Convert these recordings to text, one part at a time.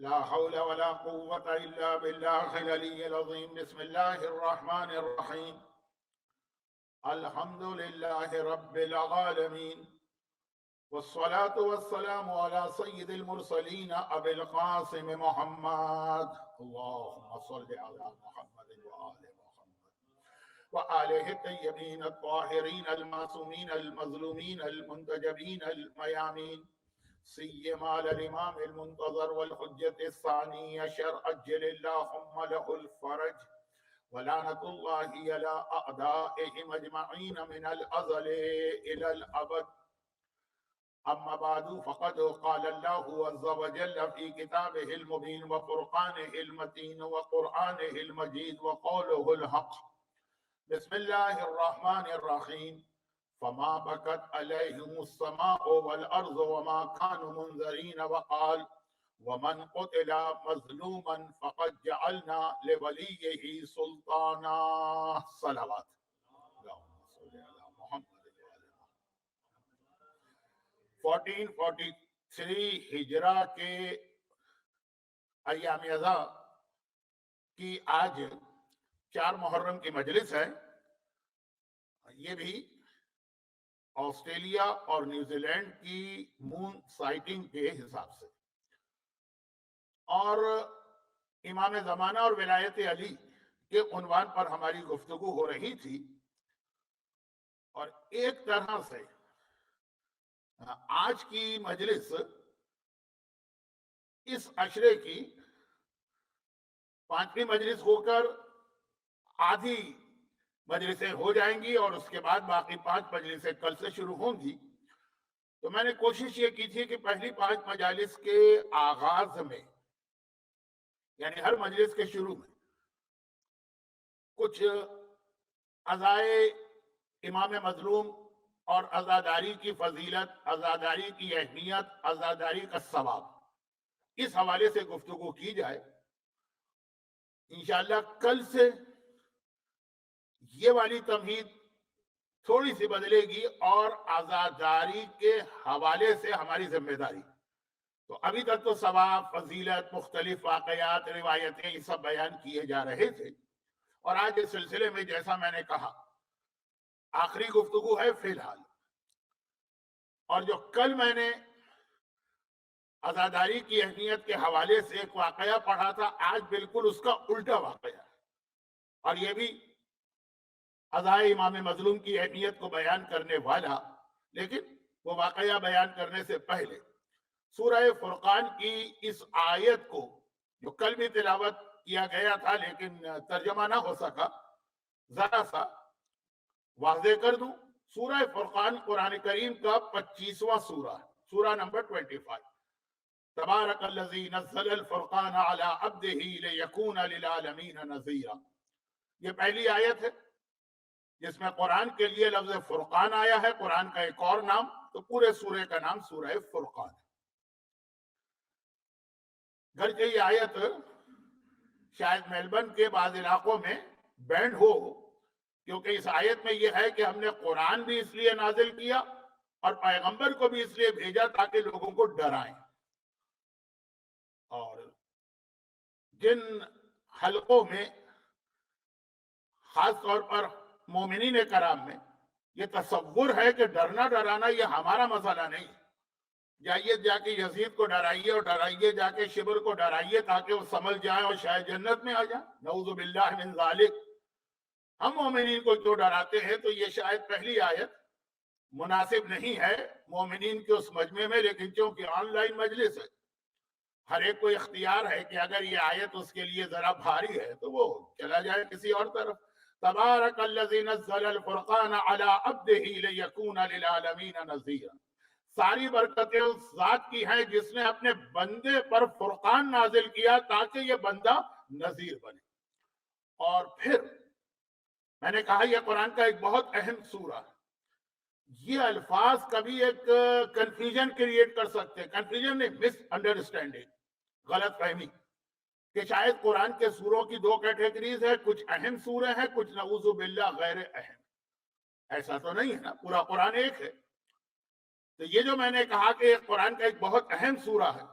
لا حول ولا قوة إلا بالله العلي العظيم. بسم الله الرحمن الرحيم. الحمد لله رب العالمين، والصلاة والسلام على سيد المرسلين أبي القاسم محمد. اللهم صل على محمد وآل محمد وآله الطيبين الطاهرين المعصومين المظلومين المنتجبين الميامين، سيما الإمام المنتظر والحجة الثانية شرع عجل اللهم له الفرج، ولعنة الله على أعدائهم أجمعين من الأزل إلى الأبد. أما بعد، فقد قال الله عز وجل في كتابه المبين وفرقانه المتين وقرآنه المجيد وقوله الحق. بسم الله الرحمن الرحيم. فما بكت عليهم السماء والأرض وما كانوا منذرين، وقال ومن قتل مظلوما فقد جعلنا لوليه سلطانا. صلوات. اللهم صل على محمد وعلى محمد. 1443 ہجرہ کے ایام ازا کی آج 4 محرم کی مجلس ہے. یہ بھی آسٹریلیا اور نیوزی لینڈ کی مون سائٹنگ کے حساب سے، اور امام زمانہ اور ولایت علی کے عنوان پر ہماری گفتگو ہو رہی تھی. اور ایک طرح سے آج کی مجلس اس عشرے کی 5ویں مجلس ہو کر آدھی مجلسیں ہو جائیں گی، اور اس کے بعد باقی 5 مجلسیں کل سے شروع ہوں گی. تو میں نے کوشش یہ کی تھی کہ پہلی 5 مجالس کے آغاز میں، یعنی ہر مجلس کے شروع میں، کچھ عزائے امام مظلوم اور عزاداری کی فضیلت، عزاداری کی اہمیت، عزاداری کا ثواب، اس حوالے سے گفتگو کی جائے. انشاءاللہ کل سے یہ والی تمہید تھوڑی سی بدلے گی، اور عزاداری کے حوالے سے ہماری ذمہ داری. تو ابھی تک تو ثواب، فضیلت، مختلف واقعات، روایتیں، یہ سب بیان کیے جا رہے تھے. اور آج اس سلسلے میں جیسا میں نے کہا آخری گفتگو ہے فی الحال. اور جو کل میں نے عزاداری کی اہمیت کے حوالے سے ایک واقعہ پڑھا تھا، آج بالکل اس کا الٹا واقعہ ہے. اور یہ بھی عزائے امام مظلوم کی اہمیت کو بیان کرنے والا. لیکن وہ واقعہ بیان کرنے سے پہلے سورہ فرقان کی اس آیت کو، جو کل بھی تلاوت کیا گیا تھا لیکن ترجمہ نہ ہو سکا، ذرا سا واضح کر دوں. سورہ فرقان قرآن کریم کا 25واں سورہ، سورہ نمبر 25. تبارک الذی نزل الفرقان علی عبدہ لیکون للعالمین نذیرا. یہ پہلی آیت ہے جس میں قرآن کے لیے لفظ فرقان آیا ہے. قرآن کا ایک اور نام، تو پورے سورے کا نام سورہ فرقان ہے. گرچہ یہ آیت شاید میلبرن کے بعض علاقوں میں بینڈ ہو، کیونکہ اس آیت میں یہ ہے کہ ہم نے قرآن بھی اس لیے نازل کیا اور پیغمبر کو بھی اس لیے بھیجا تاکہ لوگوں کو ڈرائیں. اور جن حلقوں میں، خاص طور پر مومنین کرام میں، یہ تصور ہے کہ ڈرنا ڈرانا یہ ہمارا مسئلہ نہیں، جائیے جا کے یزید کو ڈرائیے، اور ڈرائیے جا کے شبر کو ڈرائیے تاکہ وہ سمجھ جائیں اور شاید جنت میں آ جائیں. نعوذ باللہ من ذالک. ہم مومنین کو کیوں ڈراتے ہیں؟ تو یہ شاید پہلی آیت مناسب نہیں ہے مومنین کے اس مجمع میں، لیکن چونکہ آن لائن مجلس ہے، ہر ایک کو اختیار ہے کہ اگر یہ آیت اس کے لیے ذرا بھاری ہے تو وہ چلا جائے کسی اور طرف. تبارک الذی نزل الفرقان علی عبدہ لیکون للعالمین نذیرا. ساری برکتیں اس ذات کی ہیں جس نے اپنے بندے پر فرقان نازل کیا تاکہ یہ بندہ نذیر بنے. اور پھر میں نے کہا یہ قرآن کا ایک بہت اہم سورہ ہے. یہ الفاظ کبھی ایک کنفیوژن کریٹ کر سکتے ہیں. کنفیوژن نہیں، مس انڈرسٹینڈنگ، غلط فہمی، کہ شاید قرآن کے سوروں کی 2 کیٹیگریز ہے، کچھ اہم سورے ہیں، کچھ نعوذ باللہ غیر اہم. ایسا تو نہیں ہے نا، پورا قرآن ایک ہے. تو یہ جو میں نے کہا کہ قرآن کا ایک بہت اہم سورہ ہے،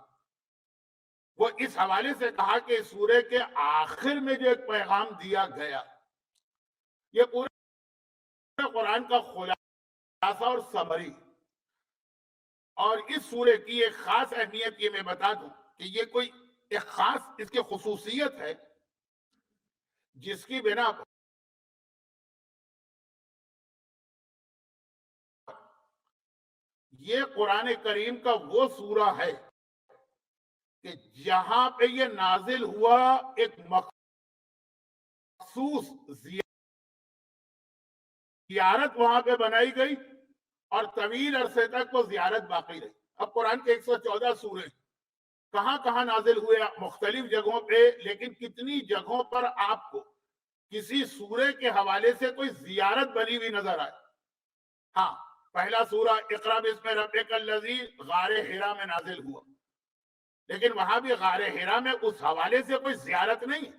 وہ اس حوالے سے کہا کہ سورہ کے آخر میں جو ایک پیغام دیا گیا یہ پورے قرآن کا خلاصہ اور سمری، اور اس سورے کی ایک خاص اہمیت یہ میں بتا دوں کہ یہ کوئی ایک خاص اس کی خصوصیت ہے جس کی بنا پر یہ قرآن کریم کا وہ سورہ ہے کہ جہاں پہ یہ نازل ہوا ایک مخصوص زیارت وہاں پہ بنائی گئی اور طویل عرصے تک وہ زیارت باقی رہی۔ اب قرآن کے 114 سورے کہاں کہاں نازل ہوئے مختلف جگہوں پہ، لیکن کتنی جگہوں پر آپ کو کسی سورے کے حوالے سے کوئی زیارت بنی ہوئی نظر آئے؟ ہاں، پہلا سورہ اقرا بسم ربک الذی غار حرا میں نازل ہوا، لیکن وہاں بھی غار حرا میں اس حوالے سے کوئی زیارت نہیں،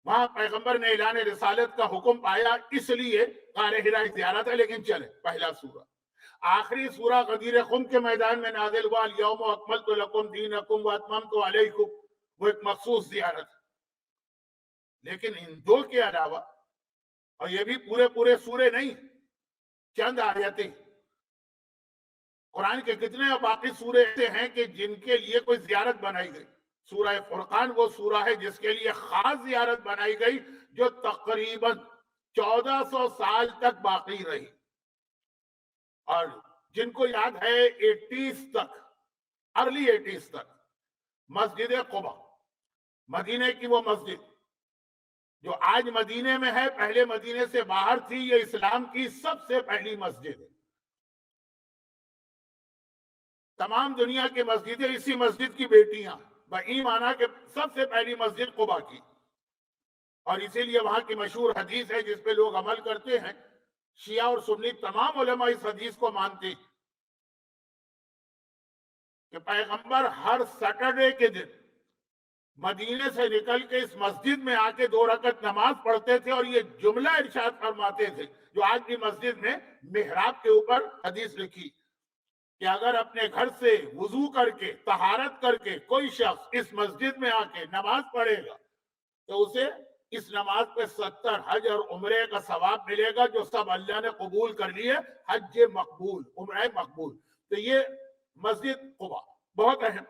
وہاں پیغمبر نے اعلان رسالت کا حکم پایا، اس لیے غار حرا ایک زیارت ہے، لیکن چلے پہلا سورہ۔ آخری سورہ غدیر خم کے میدان میں نازل ہوا، الیوم اکملت لکم دینکم واتممت علیکم، وہ ایک مخصوص زیارت ہے۔ لیکن ان دو کے علاوہ، اور یہ بھی پورے سورے نہیں، چند آیتیں، قرآن کے کتنے باقی سورے ایسے ہیں کہ جن کے لیے کوئی زیارت بنائی گئی۔ سورہ فرقان وہ سورہ ہے جس کے لیے خاص زیارت بنائی گئی جو تقریباً 1400 سال تک باقی رہی، اور جن کو یاد ہے 80s تک، ارلی 80s تک، مسجد قباء، مدینے کی وہ مسجد جو آج مدینے میں ہے، پہلے مدینے سے باہر تھی، یہ اسلام کی سب سے پہلی مسجد ہے۔ تمام دنیا کی مسجدیں اسی مسجد کی بیٹیاں، بہی مانا کہ سب سے پہلی مسجد قباء کی، اور اسی لیے وہاں کی مشہور حدیث ہے جس پہ لوگ عمل کرتے ہیں، شیعہ اور سنی تمام علماء اس حدیث کو مانتے ہیں کہ پیغمبر ہر سیٹرڈے کے دن مدینے سے نکل کے اس مسجد میں آ کے 2 رکعت نماز پڑھتے تھے، اور یہ جملہ ارشاد فرماتے تھے جو آج بھی مسجد میں محراب کے اوپر حدیث لکھی کہ اگر اپنے گھر سے وضو کر کے طہارت کر کے کوئی شخص اس مسجد میں آ کے نماز پڑھے گا تو اسے اس نماز پہ 70 حج اور عمرے کا ثواب ملے گا، جو سب اللہ نے قبول کر لیے، حج مقبول، عمرہ مقبول۔ تو یہ مسجد قباء بہت اہم،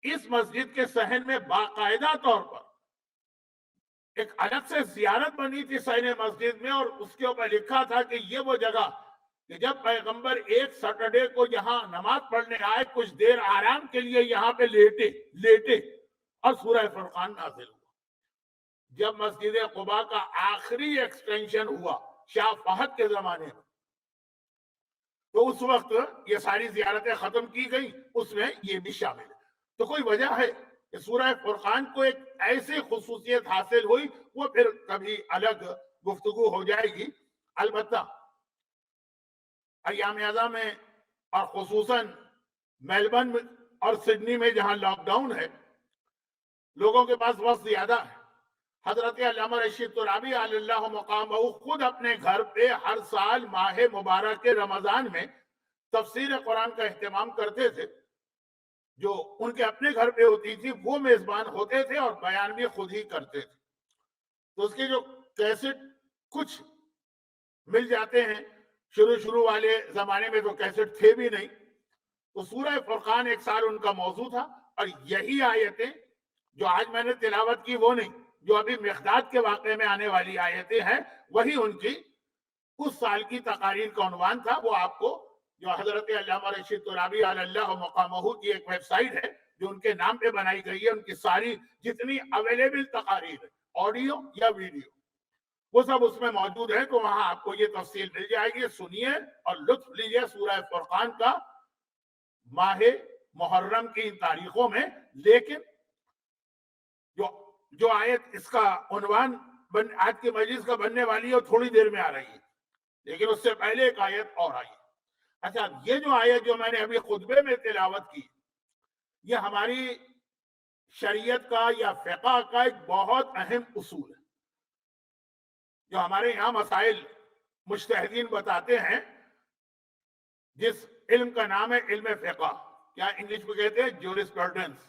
اس مسجد کے صحن میں باقاعدہ طور پر ایک الگ سے زیارت بنی تھی صحن مسجد میں، اور اس کے اوپر لکھا تھا کہ یہ وہ جگہ کہ جب پیغمبر ایک سیٹرڈے کو یہاں نماز پڑھنے آئے، کچھ دیر آرام کے لیے یہاں پہ لیٹے اور سورہ فرقان نازل ہوا۔ جب مسجد قباء کا آخری ایکسٹینشن ہوا شاہ فہد کے زمانے میں، تو اس وقت یہ ساری زیارتیں ختم کی گئی، اس میں یہ بھی شامل ہے۔ تو کوئی وجہ ہے کہ سورہ فرقان کو ایک ایسی خصوصیت حاصل ہوئی، وہ پھر کبھی الگ گفتگو ہو جائے گی۔ البتہ ایام ازاں میں، اور خصوصاً میلبرن اور سڈنی میں جہاں لاک ڈاؤن ہے، لوگوں کے پاس وقت زیادہ ہے، حضرت علامہ رشید ترابی علی اللہ مقامہ خود اپنے گھر پہ ہر سال ماہ مبارک کے رمضان میں تفسیر قرآن کا اہتمام کرتے تھے، جو ان کے اپنے گھر پہ ہوتی تھی، وہ میزبان ہوتے تھے اور بیان بھی خود ہی کرتے تھے۔ تو اس کے جو کیسٹ کچھ مل جاتے ہیں، شروع والے زمانے میں تو کیسٹ تھے بھی نہیں، تو سورہ فرقان ایک سال ان کا موضوع تھا، اور یہی آیتیں جو آج میں نے تلاوت کی وہ نہیں، جو ابھی مقداد کے واقعے میں آنے والی آیتیں ہیں، وہی ان کی اس سال کی تقاریر کا عنوان تھا۔ وہ آپ کو جو حضرت علامہ رشید ترابی علی اللہ مقامہ کی ایک ویب سائٹ ہے جو ان کے نام پہ بنائی گئی ہے، ان کی ساری جتنی اویلیبل تقاریر ہے، آڈیو یا ویڈیو، وہ سب اس میں موجود ہے، تو وہاں آپ کو یہ تفصیل مل جائے گی۔ سنیے اور لطف لیجیے سورہ فرقان کا ماہ محرم کی ان تاریخوں میں۔ لیکن جو آیت اس کا عنوان آج کی مجلس کا بننے والی ہے، تھوڑی دیر میں آ رہی ہے، لیکن اس سے پہلے ایک آیت اور آئی۔ اچھا، یہ جو آیت جو میں نے ابھی خطبے میں تلاوت کی، یہ ہماری شریعت کا یا فقہ کا ایک بہت اہم اصول ہے، جو ہمارے یہاں مسائل مجتہدین بتاتے ہیں، جس علم کا نام ہے علم فقہ، کیا انگلش میں کہتے ہیں جورسپروڈنس،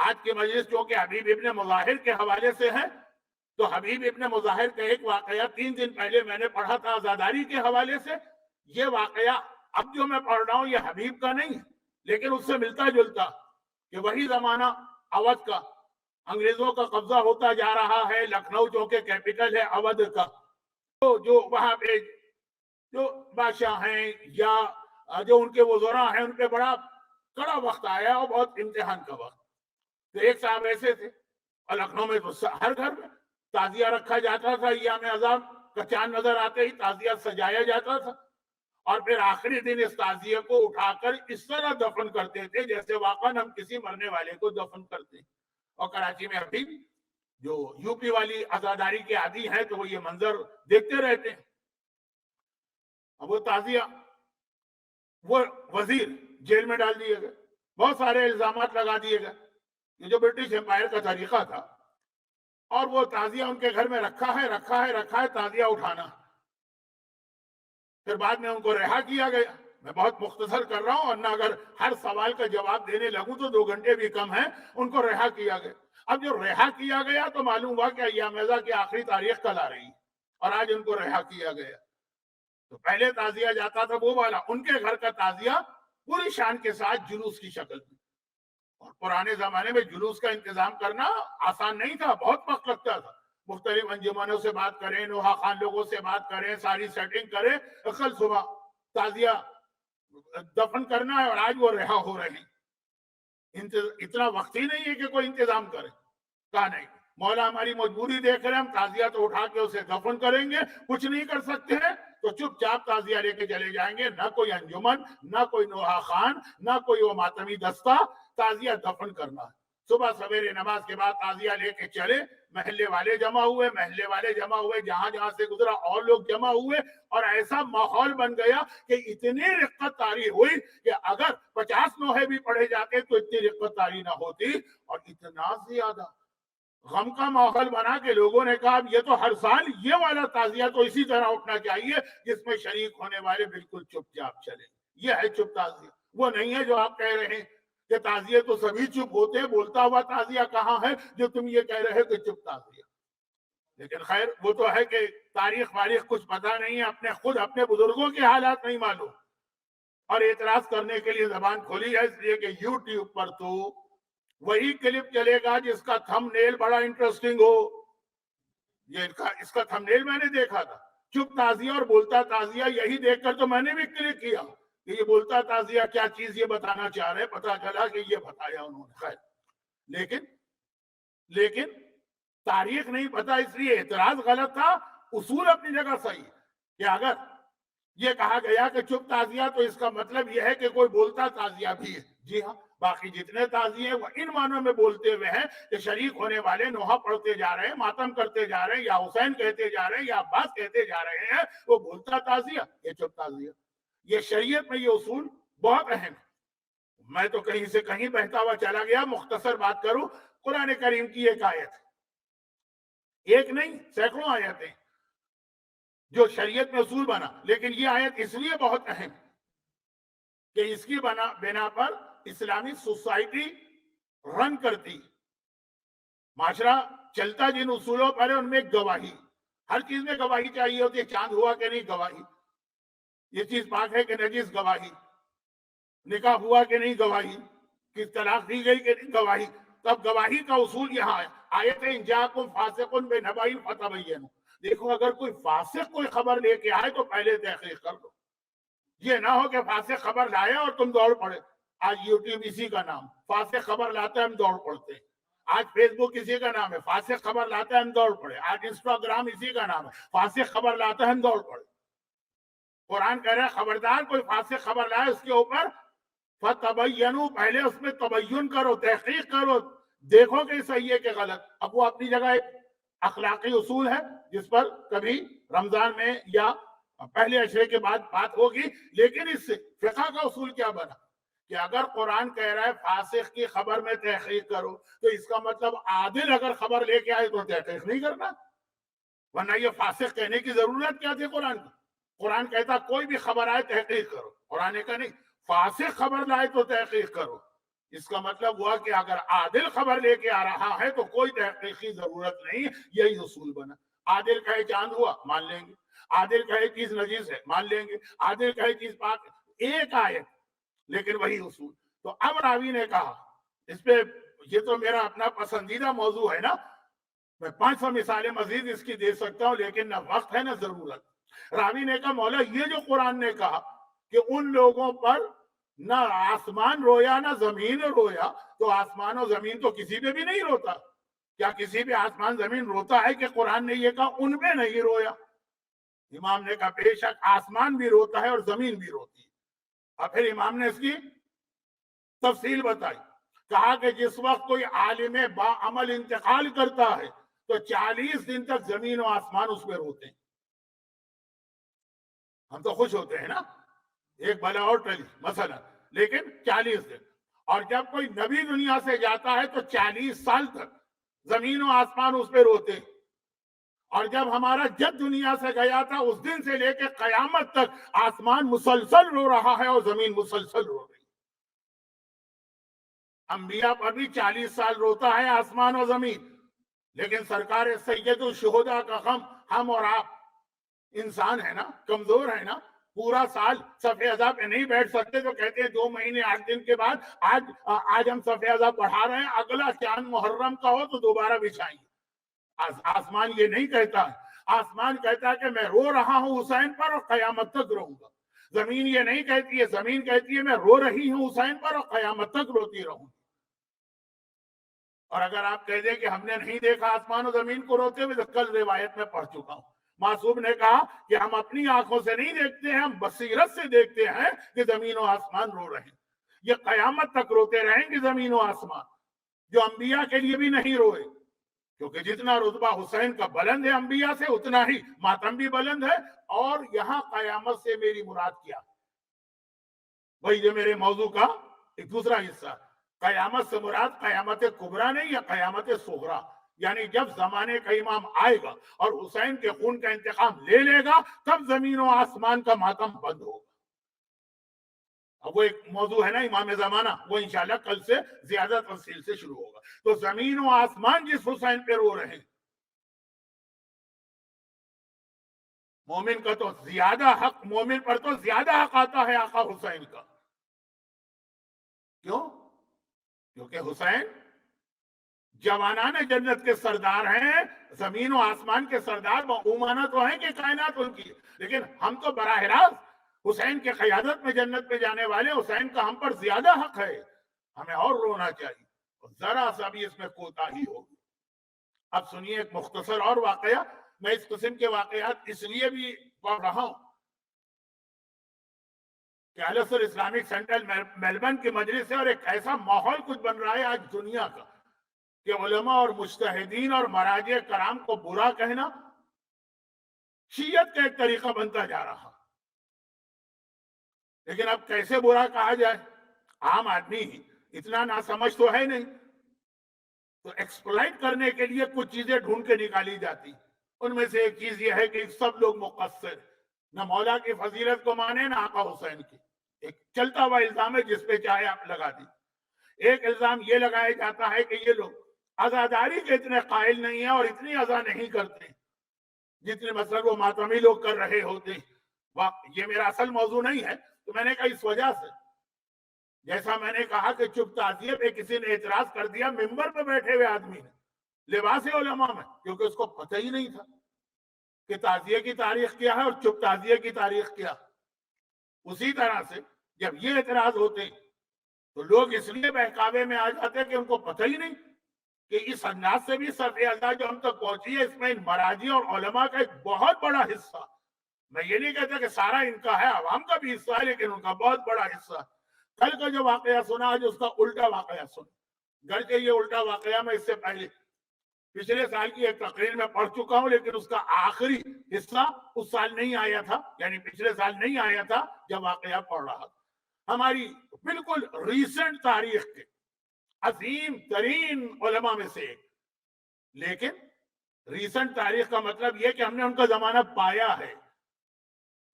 آج کی مجلس چونکہ حبیب ابن مظاہر کے حوالے سے ہے تو حبیب ابن مظاہر کا ایک واقعہ 3 دن پہلے میں نے پڑھا تھا آزاداری کے حوالے سے. یہ واقعہ اب جو میں پڑھ رہا ہوں یہ حبیب کا نہیں لیکن اس سے ملتا جلتا کہ وہی زمانہ اودھ کا انگریزوں کا قبضہ ہوتا جا رہا ہے. لکھنؤ جو کہ کیپٹل ہے اودھ کا, تو جو وہاں پہ جو بادشاہ ہیں یا جو ان کے وزراء ہیں ان پہ بڑا کڑا وقت آیا اور بہت امتحان کا وقت. تو ایک صاحب ایسے تھے اور لکھنؤ میں تو ہر گھر میں تعزیہ رکھا جاتا تھا. ایام اعزام کا چاند نظر آتے ہی تعزیہ سجایا جاتا تھا اور پھر آخری دن اس تعزیہ کو اٹھا کر اس طرح دفن کرتے تھے جیسے واقعا ہم کسی مرنے والے کو دفن کرتے ہیں. اور کراچی میں ابھی جو یو پی والی عزاداری کے عادی ہیں تو وہ یہ منظر دیکھتے رہتے ہیں. اب وہ تعزیہ, وہ وزیر جیل میں ڈال دیے گئے, بہت سارے الزامات لگا دیے گئے, یہ جو برٹش امپائر کا طریقہ تھا. اور وہ تعزیہ ان کے گھر میں رکھا ہے تعزیہ اٹھانا. پھر بعد میں ان کو رہا کیا گیا. میں بہت مختصر کر رہا ہوں ورنہ اگر ہر سوال کا جواب دینے لگوں تو 2 گھنٹے بھی کم ہیں. ان کو رہا کیا گیا. اب جو رہا کیا گیا تو معلوم ہوا کہ ایام اعزا کی آخری تاریخ کل آ رہی ہے اور آج ان کو رہا کیا گیا. تو پہلے تعزیہ جاتا تھا وہ والا, ان کے گھر کا تعزیہ پوری شان کے ساتھ جلوس کی شکل میں. اور پرانے زمانے میں جلوس کا انتظام کرنا آسان نہیں تھا, بہت وقت لگتا تھا. مختلف انجمنوں سے بات کریں, نوحہ خان لوگوں سے بات کریں, ساری سیٹنگ کریں, کل صبح تعزیہ دفن کرنا ہے اور آج وہ رہا ہو رہے ہیں. اتنا وقت ہی نہیں ہے کہ کوئی انتظام کرے. کہا نہیں, مولا ہماری مجبوری دیکھ رہے ہیں, ہم تعزیہ تو اٹھا کے اسے دفن کریں گے, کچھ نہیں کر سکتے ہیں تو چپ چاپ تعزیہ لے کے چلے جائیں گے. نہ کوئی انجمن, نہ کوئی نوحہ خان, نہ کوئی وہ ماتمی دستہ, تعزیہ دفن کرنا ہے. صبح سویرے نماز کے بعد تعزیہ لے کے چلے. محلے والے جمع ہوئے, جہاں جہاں سے گزرا اور لوگ جمع ہوئے اور ایسا ماحول بن گیا کہ اتنی رقت طاری ہوئی کہ اگر 50 نوحے بھی پڑھے جاتے تو اتنی رقت طاری نہ ہوتی. اور اتنا زیادہ غم کا ماحول بنا کہ لوگوں نے کہا اب یہ تو ہر سال یہ والا تعزیہ تو اسی طرح اٹھنا چاہیے جس میں شریک ہونے والے بالکل چپ چاپ چلے. یہ ہے چپ تعزیہ, وہ نہیں ہے جو آپ کہہ رہے ہیں کہ تعزیہ تو سبھی چپ ہوتے, بولتا ہوا تعزیہ کہاں ہے جو تم یہ کہہ رہے کہ چپ تعزیہ. لیکن خیر وہ تو ہے کہ تاریخ واریخ کچھ پتہ نہیں ہے, خود اپنے بزرگوں کے حالات نہیں معلوم اور اعتراض کرنے کے لیے زبان کھولی ہے. اس لیے کہ یوٹیوب پر تو وہی کلپ چلے گا جس کا تھم نیل بڑا انٹرسٹنگ ہو. یہ اس کا تھم نیل میں نے دیکھا تھا, چپ تعزیہ اور بولتا تعزیہ, یہی دیکھ کر تو میں نے بھی کلک کیا کہ یہ بولتا تعزیہ کیا چیز یہ بتانا چاہ رہے. پتا چلا کہ یہ بتایا انہوں نے. خیر لیکن تاریخ نہیں پتا, اس لیے اعتراض غلط تھا. اصول اپنی جگہ صحیح کہ اگر یہ کہا گیا کہ چپ تعزیہ تو اس کا مطلب یہ ہے کہ کوئی بولتا تعزیہ بھی ہے. جی ہاں, باقی جتنے تعزیے وہ ان معنوں میں بولتے ہوئے ہیں کہ شریک ہونے والے نوحہ پڑھتے جا رہے ہیں, ماتم کرتے جا رہے ہیں, یا حسین کہتے جا رہے ہیں, یا عباس کہتے جا رہے ہیں, وہ بولتا تعزیہ, یہ چپ تعزیہ. یہ شریعت میں یہ اصول بہت اہم ہے. میں تو کہیں سے کہیں بہتا ہوا چلا گیا. مختصر بات کروں, قرآن کریم کی ایک آیت, ایک نہیں سینکڑوں آیتیں جو شریعت میں اصول بنا, لیکن یہ آیت اس لیے بہت اہم کہ اس کی بنا پر اسلامی سوسائٹی رن کرتی, معاشرہ چلتا جن اصولوں پر ہے ان میں گواہی, ہر چیز میں گواہی چاہیے ہوتی ہے. چاند ہوا کہ نہیں, گواہی. یہ چیز پاک ہے کہ نجس, گواہی. نکاح ہوا کہ نہیں, گواہی. کس طلاق دی گئی کہ نہیں, گواہی. تب گواہی کا اصول یہاں ہے. آیت ان جاءکم فاسق بنبأ فتبینوا, دیکھو اگر کوئی فاسق کوئی خبر لے کے آئے تو پہلے تحقیق کر لو. یہ نہ ہو کہ فاسق خبر لایا اور تم دوڑ پڑے. آج یوٹیوب اسی کا نام, فاسق خبر لاتا ہے ہم دوڑ پڑتے ہیں. آج فیس بک اسی کا نام ہے, فاسق خبر لاتا ہے ہم دوڑ پڑے. آج انسٹاگرام اسی کا نام ہے, فاسق خبر لاتا ہے ہم دوڑ پڑے. قرآن کہہ رہا ہے خبردار کوئی فاسق خبر لائے اس کے اوپر فتبینوا, پہلے اس میں تبین کرو, تحقیق کرو, دیکھو کہ صحیح ہے کہ غلط. اب وہ اپنی جگہ ایک اخلاقی اصول ہے جس پر کبھی رمضان میں یا پہلے عشرے کے بعد بات ہوگی. لیکن اس سے فقہ کا اصول کیا بنا کہ اگر قرآن کہہ رہا ہے فاسق کی خبر میں تحقیق کرو تو اس کا مطلب عادل اگر خبر لے کے آئے تو تحقیق نہیں کرنا, ورنہ یہ فاسق کہنے کی ضرورت کیا تھی قرآن کی. قرآن کہتا کوئی بھی خبر آئے تحقیق کرو, قرآن کا نہیں, فاسق خبر لائے تو تحقیق کرو. اس کا مطلب ہوا کہ اگر عادل خبر لے کے آ رہا ہے تو کوئی تحقیقی ضرورت نہیں، یہی اصول بنا۔ عادل کہے چاند ہوا، مان لیں گے، عادل کہے چیز نجیس ہے، مان لیں گے، عادل کہے چیز پاک ہے، ایک آیت لیکن وہی اصول۔ تو اب راوی نے کہا، اس پہ یہ تو میرا اپنا پسندیدہ موضوع ہے نا، میں 500 مثالیں مزید اس کی دے سکتا ہوں لیکن نہ وقت ہے نہ ضرورت۔ راوی نے کہا مولا یہ جو قرآن نے کہا کہ ان لوگوں پر نہ آسمان رویا نہ زمین رویا، تو آسمان و زمین تو کسی پہ بھی نہیں روتا، کیا کسی پہ آسمان زمین روتا ہے کہ قرآن نے یہ کہا ان پہ نہیں رویا؟ امام نے کہا بے شک آسمان بھی روتا ہے اور زمین بھی روتی ہے۔ اور پھر امام نے اس کی تفصیل بتائی، کہا کہ جس وقت کوئی عالم با عمل انتقال کرتا ہے تو 40 دن تک زمین و آسمان اس میں روتے ہیں۔ ہم تو خوش ہوتے ہیں نا، ایک بلا اور ٹلی مثلا، لیکن 40 دن۔ اور جب کوئی نبی دنیا سے جاتا ہے تو 40 سال تک زمین و آسمان اس پہ روتے ہیں۔ اور جب ہمارا جد دنیا سے گیا تھا اس دن سے لے کے قیامت تک آسمان مسلسل رو رہا ہے اور زمین مسلسل رو رہی ہے۔ انبیاء پر بھی 40 سال روتا ہے آسمان و زمین، لیکن سرکار سید الشہداء کا غم ہم اور آپ انسان ہے نا، کمزور ہے نا، پورا سال صفحہ ازا پہ نہیں بیٹھ سکتے تو کہتے ہیں 2 مہینے 8 دن کے بعد آج ہم صفحہ ازا پڑھا رہے ہیں، اگلا چاند محرم کا ہو تو دوبارہ بچھائیں گے۔ آسمان یہ نہیں کہتا ہے، آسمان کہتا ہے کہ میں رو رہا ہوں حسین پر اور قیامت تک رہوں گا۔ زمین یہ نہیں کہتی ہے، زمین کہتی ہے میں رو رہی ہوں حسین پر اور قیامت تک روتی رہوں گی۔ اور اگر آپ کہہ دیں کہ ہم نے نہیں دیکھا آسمان و زمین کو روتے ہوئے، تو کل روایت میں پڑھ چکا ہوں، معصوم نے کہا کہ ہم اپنی آنکھوں سے نہیں دیکھتے ہیں، ہم بصیرت سے دیکھتے ہیں کہ زمین و آسمان رو رہے ہیں۔ یہ قیامت تک روتے رہیں گے زمین و آسمان، جو انبیاء کے لیے بھی نہیں روئے، کیونکہ جتنا رتبہ حسین کا بلند ہے انبیاء سے اتنا ہی ماتم بھی بلند ہے۔ اور یہاں قیامت سے میری مراد کیا؟ وہی جو میرے موضوع کا ایک دوسرا حصہ، قیامت سے مراد قیامت کبریٰ نہیں یا قیامت صغریٰ، یعنی جب زمانے کا امام آئے گا اور حسین کے خون کا انتقام لے لے گا تب زمین و آسمان کا ماتم بند ہوگا۔ اب وہ ایک موضوع ہے نا امام زمانہ، وہ انشاءاللہ کل سے زیادہ تفصیل سے شروع ہوگا۔ تو زمین و آسمان جس حسین پہ رو رہے ہیں، مومن کا تو زیادہ حق، مومن پر تو زیادہ حق آتا ہے آقا حسین کا۔ کیوں؟ کیونکہ حسین جوانان جنت کے سردار ہیں، زمین و آسمان کے سردار، مومنہ تو ہیں کہ کائنات ان کی، لیکن ہم تو براہ راست حسین کے قیادت میں جنت میں جانے والے، حسین کا ہم پر زیادہ حق ہے، ہمیں اور رونا چاہیے، ذرا سا بھی اس میں کوتاہی ہوگی۔ اب سنیے ایک مختصر اور واقعہ، میں اس قسم کے واقعات اس لیے بھی پڑھ رہا ہوں کہ الاسر اسلامک سینٹر میلبرن کی مجلس سے، اور ایک ایسا ماحول کچھ بن رہا ہے آج دنیا کا کہ علماء اور مجتہدین اور مراجع کرام کو برا کہنا شیعت کا ایک طریقہ بنتا جا رہا۔ لیکن اب کیسے برا کہا جائے؟ عام آدمی اتنا ناسمجھ تو ہے نہیں، تو ایکسپلائٹ کرنے کے لیے کچھ چیزیں ڈھونڈ کے نکالی جاتی۔ ان میں سے ایک چیز یہ ہے کہ سب لوگ مقصر، نہ مولا کی فضیلت کو مانے نہ آقا حسین کی۔ ایک چلتا ہوا الزام ہے جس پہ چاہے آپ لگا دی۔ ایک الزام یہ لگایا جاتا ہے کہ یہ لوگ عزاداری کے اتنے قائل نہیں ہیں اور اتنی عزا نہیں کرتے جتنے مثلا وہ ماتمی لوگ کر رہے ہوتے ہیں۔ یہ میرا اصل موضوع نہیں ہے، تو میں نے کہا اس وجہ سے، جیسا میں نے کہا کہ چپ تعزیے پہ کسی نے اعتراض کر دیا ممبر پہ بیٹھے ہوئے آدمی نے، لباس علماء میں، کیونکہ اس کو پتہ ہی نہیں تھا کہ تعزیے کی تاریخ کیا ہے اور چپ تعزیے کی تاریخ کیا۔ اسی طرح سے جب یہ اعتراض ہوتے ہیں تو لوگ اس لیے بہکاوے میں آ جاتے ہیں کہ ان کو پتہ ہی نہیں کہ اس انداز سے بھی صرف ازا جو ہم تک پہنچی ہے، اس میں ان مراجی اور علماء کا ایک بہت بڑا حصہ، میں یہ نہیں کہتا کہ سارا ان کا ہے، عوام کا بھی حصہ ہے، لیکن ان کا بہت بڑا حصہ۔ کل کا جو واقعہ سنا آج اس کا الٹا واقعہ سنا، گھر کے یہ الٹا واقعہ میں اس سے پہلے پچھلے سال کی ایک تقریر میں پڑھ چکا ہوں، لیکن اس کا آخری حصہ اس سال نہیں آیا تھا، یعنی پچھلے سال نہیں آیا تھا جب واقعہ پڑھ رہا تھا۔ ہماری بالکل ریسنٹ تاریخ کے عظیم ترین علماء میں سے ایک، لیکن ریسنٹ تاریخ کا مطلب یہ کہ ہم نے ان کا زمانہ پایا ہے،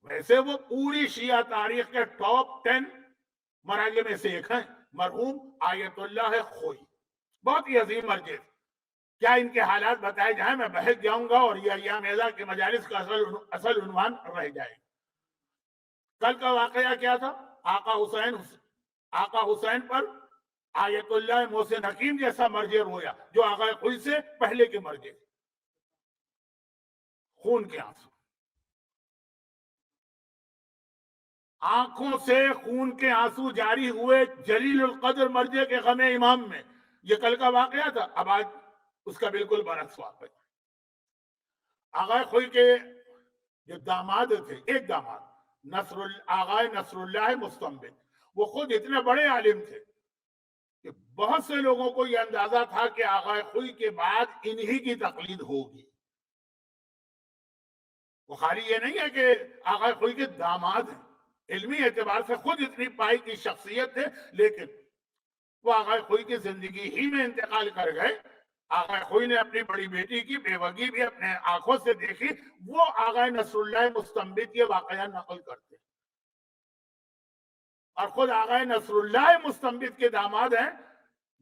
ویسے وہ پوری شیعہ تاریخ کے ٹاپ 10 مراجع میں سے ایک ہیں، مرحوم آیت اللہ خوئی، بہت ہی عظیم مرجع تھے. کیا ان کے حالات بتائے جائیں میں بحث جاؤں گا اور یہ ایام میزا کے مجالس کا اصل عنوان رہ جائے گا. کل کا واقعہ کیا تھا؟ آقا حسین پر آیت اللہ محسن حکیم جیسا مرجع رویا جو آقا خوئی سے پہلے کے مرجع، خون کے آنسو، آنکھوں سے خون کے آنسو جاری ہوئے جلیل القدر مرجع کے غم امام میں. یہ کل کا واقعہ تھا. اب آج اس کا بالکل برعکس واقعہ. آغا خوئی کے جو داماد تھے، ایک داماد آغا نصر اللہ مستنبط، وہ خود اتنے بڑے عالم تھے کہ بہت سے لوگوں کو یہ اندازہ تھا کہ آغا خوئی کے بعد انہی کی تقلید ہوگی. وہ خالی یہ نہیں ہے کہ آغا خوئی کے داماد ہیں، علمی اعتبار سے خود اتنی پائی کی شخصیت تھے، لیکن وہ آغا خوئی کی زندگی ہی میں انتقال کر گئے. آغا خوئی نے اپنی بڑی بیٹی کی بیوگی بھی اپنے آنکھوں سے دیکھی. وہ آغا نصر اللہ مستنبط یہ واقعہ نقل کرتے اور خود آغا نصر اللہ مستنبط کے داماد ہیں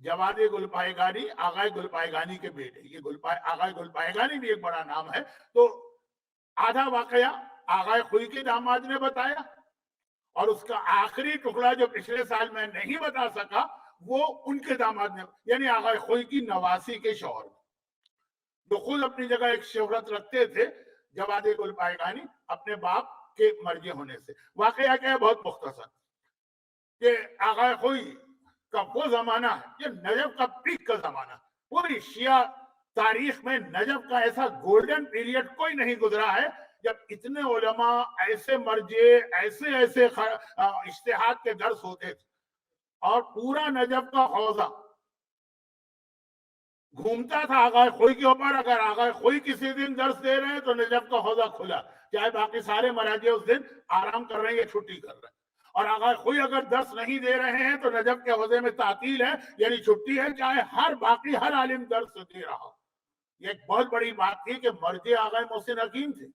جواد گلپائگانی، آغا گلپائگانی کے بیٹے. یہ آغا گلپائگانی بھی ایک بڑا نام ہے. تو آدھا واقعہ آغا خوئی کے داماد نے بتایا اور اس کا آخری ٹکڑا جو پچھلے سال میں نہیں بتا سکا وہ ان کے داماد نے، یعنی آغا خوئی کی نواسی کے شوہر جو خود اپنی جگہ ایک شہرت رکھتے تھے، جواد گلپائگانی، اپنے باپ کے مرجع ہونے سے. واقعہ کیا ہے؟ بہت مختصر کہ آغا خوئی کا وہ زمانہ ہے، یہ نجف کا پیک کا زمانہ. پوری شیعہ تاریخ میں نجف کا ایسا گولڈن پیریڈ کوئی نہیں گزرا ہے جب اتنے علماء، ایسے مرجع، ایسے اجتہاد کے درس ہوتے تھے اور پورا نجف کا حوزہ گھومتا تھا آغا خوئی کے اوپر. اگر آغا خوئی کسی دن درس دے رہے ہیں تو نجف کا حوزہ کھلا، چاہے باقی سارے مراجع اس دن آرام کر رہے ہیں یا چھٹی کر رہے ہیں. اور آغا خوئی اگر درس نہیں دے رہے ہیں تو نجف کے حوزے میں تعطیل ہے، یعنی چھٹی ہے، چاہے باقی ہر عالم درس دے رہا. یہ ایک بہت بڑی بات تھی کہ مرجع آغا محسن حکیم تھے،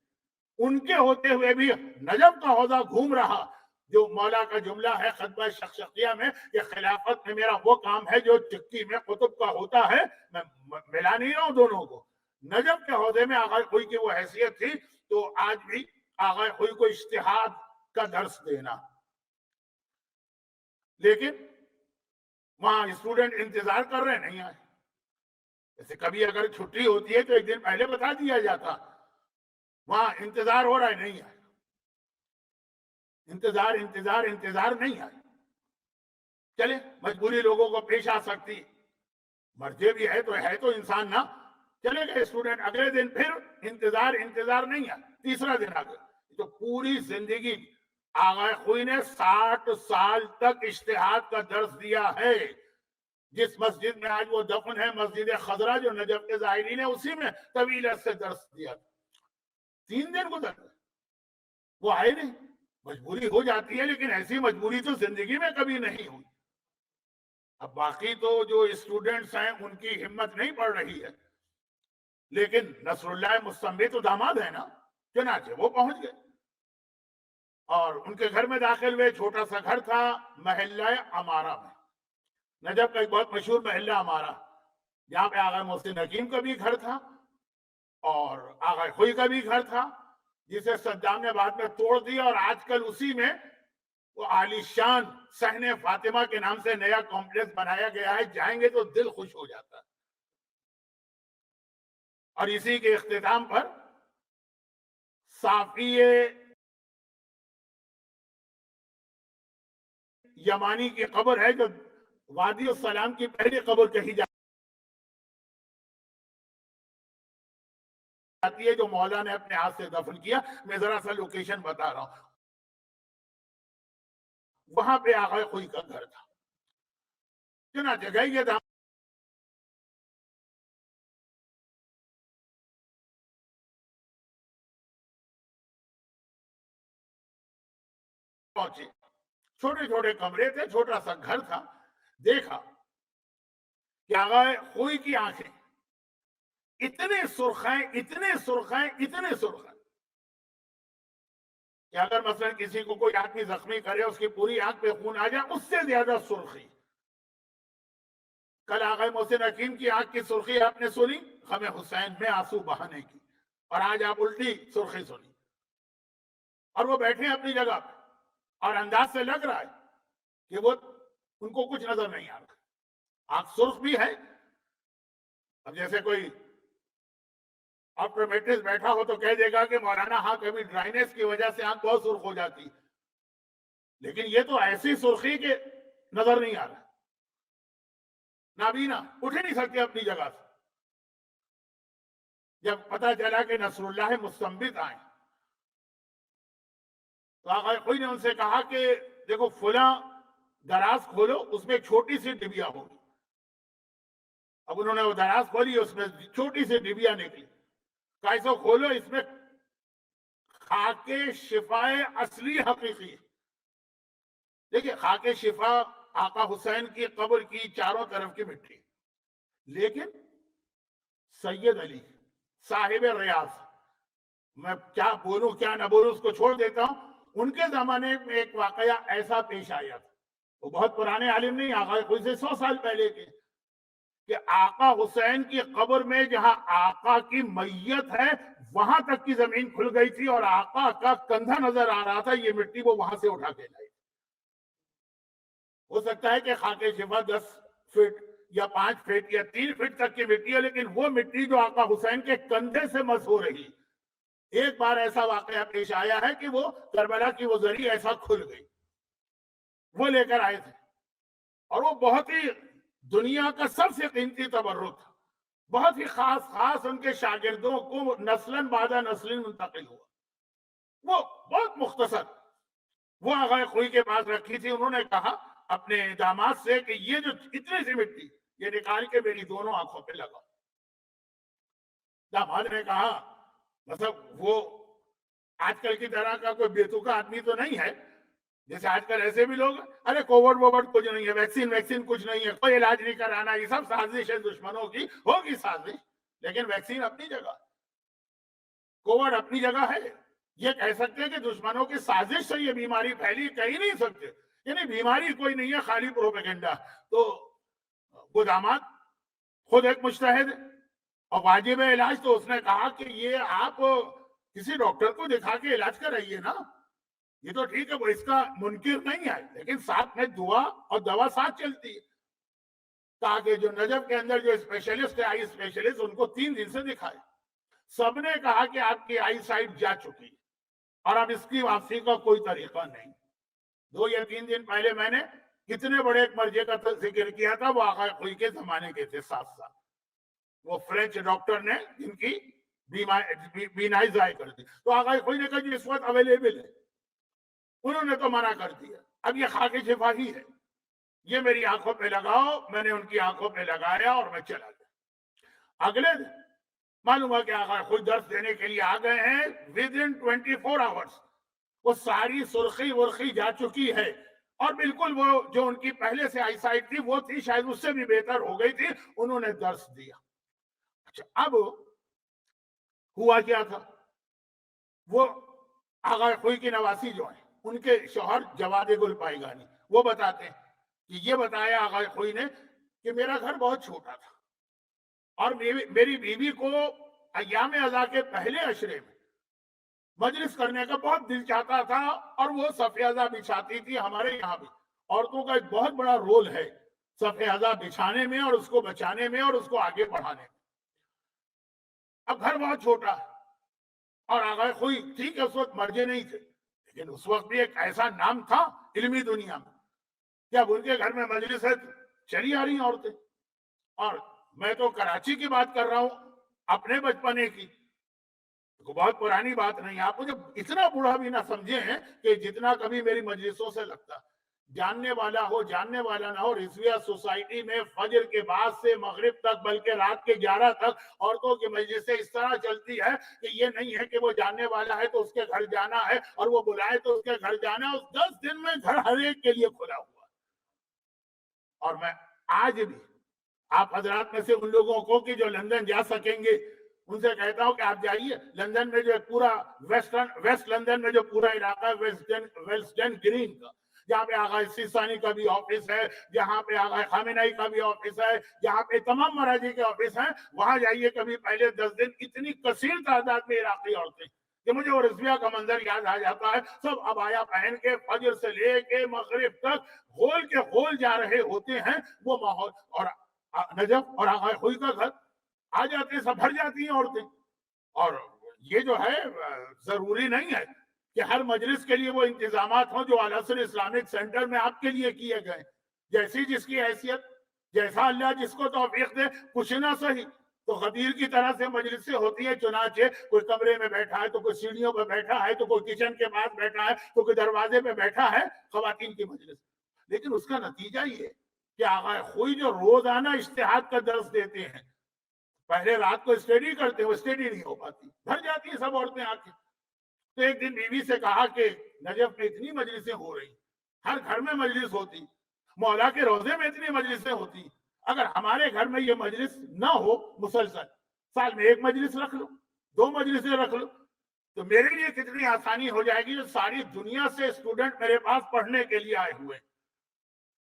ان کے ہوتے ہوئے بھی نجف کا حوزہ گھوم رہا. جو مولا کا جملہ ہے خطبہ شخشقیہ میں کہ خلافت میں میرا وہ کام ہے جو چکی میں قطب کا ہوتا ہے. میں ملا نہیں رہا ہوں دونوں کو. نجف کے حوزے میں آغا خوئی کی وہ حیثیت تھی. تو آج بھی آغا خوئی کو اجتہاد کا درس دینا، لیکن وہاں اسٹوڈنٹ انتظار کر رہے نہیں آئے. جیسے کبھی اگر چھٹی ہوتی ہے تو ایک دن پہلے بتا دیا جاتا، وہاں انتظار ہو رہا ہے، نہیں آئے. انتظار نہیں آئے. چلے مجبوری لوگوں کو پیش آ سکتی، مرجع بھی ہے تو انسان نہ. چلے گئے اسٹوڈنٹ، اگلے دن پھر انتظار نہیں آئے. تیسرا دن آ گئے. تو پوری زندگی آغا خوئی نے 60 سال تک اجتہاد کا درس دیا ہے. جس مسجد میں آج وہ دفن ہے، مسجد خضرا جو نجف کے زائرین ہے، اسی میں طویل سے درس دیا. 3 دن گزر گئے، وہ آئے نہیں. مجبوری ہو جاتی ہے، لیکن ایسی مجبوری تو زندگی میں کبھی نہیں ہوئی. اب باقی تو جو اسٹوڈنٹس ہیں ان کی ہمت نہیں پڑ رہی ہے، لیکن نصر اللہ مستنبط تو داماد ہے نا، چنانچہ وہ پہنچ گئے اور ان کے گھر میں داخل ہوئے. چھوٹا سا گھر تھا محلہ امارہ میں. نجف کا ایک بہت مشہور محلہ امارہ، جہاں پہ آغا محسن حکیم کا بھی گھر تھا اور آغا خوئی کا بھی گھر تھا، جسے صدام نے بعد میں توڑ دیا اور آج کل اسی میں وہ عالی شان صحن فاطمہ کے نام سے نیا کمپلیکس بنایا گیا ہے. جائیں گے تو دل خوش ہو جاتا ہے. اور اسی کے اختتام پر صافی یمانی کی قبر ہے جو وادی السلام کی پہلی قبر کہی جاتی ہے، جو مولا نے اپنے ہاتھ سے دفن کیا. میں ذرا سا لوکیشن بتا رہا ہوں. وہاں پہ آغا خوئی کا گھر تھا. چنانچہ گئے یہ پہنچے. چھوٹے چھوٹے کمرے تھے، چھوٹا سا گھر تھا. دیکھا کہ آغا خوئی کی آنکھیں اتنے سرخیں کہ اگر مثلا کسی کو کوئی آدمی زخمی کرے، اس کی پوری آنکھ پہ خون آ جائے، اس سے زیادہ سرخی. کل آغا محسن حکیم کی آنکھ کی سرخی آپ نے سنی، غم حسین میں آنسو بہانے کی، اور آج آپ الٹی سرخی سنی، اور وہ بیٹھے ہیں اپنی جگہ پہ اور انداز سے لگ رہا ہے کہ وہ ان کو کچھ نظر نہیں آ رہا، آنکھ سرخ بھی ہے۔ اب جیسے کوئی آپٹومیٹرسٹ بیٹھا ہو تو کہہ دے گا کہ مولانا ہاں کبھی ڈرائنس کی وجہ سے آنکھ بہت سرخ ہو جاتی، لیکن یہ تو ایسی سرخی کہ نظر نہیں آ رہا، نابینا اٹھ ہی نہیں سکتے اپنی جگہ سے۔ جب پتا چلا کہ نصر اللہ مستنبط آئے تو آقا کوئی نے ان سے کہا کہ دیکھو فلاں دراز کھولو، اس میں ایک چھوٹی سی ڈبیا ہوگی۔ اب انہوں نے وہ دراز کھولی، اس میں چھوٹی سی ڈبیا نکلی، کہا اسے کھولو، اس میں خاک شفائے اصلی حقیقی ہے۔ دیکھیے خاک شفا آقا حسین کی قبر کی چاروں طرف کی مٹی، لیکن سید علی صاحب ریاض، میں کیا بولوں کیا نہ بولوں اس کو چھوڑ دیتا ہوں، ان کے زمانے میں ایک واقعہ ایسا پیش آیا تھا، وہ بہت پرانے عالم نہیں، آقا خود سے 100 سال پہلے کے، کہ آقا حسین کی قبر میں جہاں آقا کی میت ہے وہاں تک کی زمین کھل گئی تھی اور آقا کا کندھا نظر آ رہا تھا، یہ مٹی وہ وہاں سے اٹھا کے لائی۔ ہو سکتا ہے کہ خاک شفا 10 فٹ یا 5 فٹ یا 3 فٹ تک کی مٹی ہے، لیکن وہ مٹی جو آقا حسین کے کندھے سے مس ہو رہی، ایک بار ایسا واقعہ پیش آیا ہے کہ وہ کربلا کی وہ زری ایسا کھل گئی، وہ لے کر آئے تھے، اور وہ بہت ہی دنیا کا سب سے قیمتی تبرک تھا، بہت ہی خاص ان کے شاگردوں کو نسلاً بعد نسل منتقل ہوا، وہ بہت مختصر، وہ آغا خوئی کے پاس رکھی تھی، انہوں نے کہا اپنے داماد سے کہ یہ جو اتنی سی مٹی یہ نکال کے میری دونوں آنکھوں پہ لگا۔ داماد نے کہا مطلب وہ آج کل کی طرح کا کوئی بیتوکا آدمی تو نہیں ہے، جیسے آج کل ایسے بھی لوگ ارے کووڈ کچھ نہیں ہے، ویکسین کچھ نہیں ہے، کوئی علاج نہیں کرانا، یہ سب سازش ہے دشمنوں کی، ہوگی سازش، لیکن ویکسین اپنی جگہ، کووڈ اپنی جگہ ہے۔ یہ کہہ سکتے ہیں کہ دشمنوں کی سازش سے یہ بیماری پھیلی، کہہ نہیں سکتے، یعنی بیماری کوئی نہیں ہے، خالی پروپیگنڈا۔ تو وہ داماد خود ایک مجتہد اور واجب علاج، تو اس نے کہا کہ یہ آپ کسی ڈاکٹر کو دکھا کے علاج کرائیے نا، یہ تو ٹھیک ہے وہ اس کا منکر نہیں ہے، لیکن ساتھ میں دعا اور دوا ساتھ چلتی ہے، تاکہ جو نجف کے اندر جو اسپیشلسٹ ہے، آئی اسپیشلسٹ، ان کو 3 دن سے دکھائے، سب نے کہا کہ آپ کی آئی سائٹ جا چکی ہے اور اب اس کی واپسی کا کوئی طریقہ نہیں۔ 2 یا 3 دن پہلے میں نے کتنے بڑے ایک مرضی کا ذکر کیا تھا، وہ آقا خوئی کے زمانے کے تھے، 7 سال، وہ فرینچ ڈاکٹر نے جن کی بینائی ضائع کر دی، تو آقا خوئی نے کہا جی اس وقت اویلیبل ہے، انہوں نے تو منع کر دیا، اب یہ خاک شفا ہی ہے، یہ میری آنکھوں پہ لگاؤ، میں نے ان کی آنکھوں پہ لگایا اور میں چلا گیا۔ اگلے دن معلوم ہے کہ آقا خود درس دینے کے لیے آ گئے ہیں، within 24 hours وہ ساری سرخی ورخی جا چکی ہے، اور بالکل وہ جو ان کی پہلے سے آئی سائٹ تھی وہ تھی، شاید اس سے بھی بہتر ہو گئی تھی، انہوں نے درس دیا۔ اچھا اب ہوا کیا تھا، وہ آقا خوئی کی نواسی جو ہیں ان کے شوہر جواد گل پائیگانی، وہ بتاتے ہیں کہ یہ بتایا آقا خوئی نے کہ میرا گھر بہت چھوٹا تھا اور میری بیوی کو ایام ازا کے پہلے عشرے میں مجلس کرنے کا بہت دل چاہتا تھا، اور وہ صف ازا بچھاتی تھی۔ ہمارے یہاں بھی عورتوں کا ایک بہت بڑا رول ہے صف ازا بچھانے میں اور اس کو بچانے میں اور اس کو آگے بڑھانے میں۔ اب گھر بہت چھوٹا ہے اور آقا خوئی ٹھیک ہے اس وقت مرجے نہیں تھے، لیکن اس وقت بھی ایک ایسا نام تھا علمی دنیا میں کہ اب ان کے گھر میں مجلس ہے، چلی آ رہی ہیں عورتیں، اور میں تو کراچی کی بات کر رہا ہوں اپنے بچپنے کی، بہت پرانی بات نہیں، آپ مجھے اتنا بوڑھا بھی نہ سمجھیں کہ جتنا کبھی میری مجلسوں سے لگتا، جاننے والا ہو جاننے والا نہ ہو، رضویہ سوسائٹی میں فجر کے بعد سے مغرب تک بلکہ رات کے 11 تک عورتوں کی مجلسیں اس طرح چلتی ہے کہ یہ نہیں ہے کہ وہ جاننے والا ہے تو اس کے گھر جانا ہے اور وہ بلائے تو اس کے گھر جانا ہے، اس 10 دن میں گھر ہر ایک کے لیے کھلا ہوا۔ اور میں آج بھی آپ حضرات میں سے ان لوگوں کو کہ جو لندن جا سکیں گے ان سے کہتا ہوں کہ آپ جائیے لندن میں، جو پورا ویسٹ لندن میں جو پورا علاقہ ہے ویسٹرن گرین کا، جہاں پہ آغا سیستانی کا بھی آفس ہے، جہاں پہ آغا خامنہئی کا بھی آفس ہے، جہاں پہ تمام مراجع کے آفس ہیں، وہاں جائیے کبھی پہلے 10 دن اتنی کثیر تعداد میں عراقی عورتیں کہ مجھے وہ رضویہ کا منظر یاد آ جاتا ہے، سب عبایا پہن کے فجر سے لے کے مغرب تک غول کے غول جا رہے ہوتے ہیں وہ ماحول، اور نجف اور آغا خوئی کا گھر آ جاتے ہیں، سب بھر جاتی ہیں عورتیں. اور یہ جو ہے ضروری نہیں ہے کہ ہر مجلس کے لیے وہ انتظامات ہوں جو العصر اسلامک سینٹر میں آپ کے لیے کیے گئے، جیسی جس کی حیثیت، جیسا اللہ جس کو توفیق دے. کچھ نہ صحیح تو غدیر کی طرح سے مجلسیں ہوتی ہیں، چنانچہ کوئی کمرے میں بیٹھا ہے تو کوئی سیڑھیوں پہ بیٹھا ہے تو کوئی کچن کے پاس بیٹھا ہے تو کوئی دروازے پہ بیٹھا ہے، خواتین کی مجلس. لیکن اس کا نتیجہ یہ کہ آغا خوئی جو روزانہ اجتہاد کا درس دیتے ہیں، پہلے رات کو اسٹڈی کرتے ہیں، وہ اسٹڈی نہیں ہو پاتی، بھر جاتی ہیں سب عورتیں آ کے. تو ایک دن بیوی سے کہا کہ نجف میں اتنی مجلسیں ہو رہی، ہر گھر میں مجلس ہوتی، مولا کے روزے میں اتنی مجلسیں ہوتی، اگر ہمارے گھر میں یہ مجلس نہ ہو مسلسل، سال میں ایک مجلس رکھ لو، 2 مجلسیں رکھ لو، تو میرے لیے کتنی آسانی ہو جائے گی. جو ساری دنیا سے اسٹوڈنٹ میرے پاس پڑھنے کے لیے آئے ہوئے.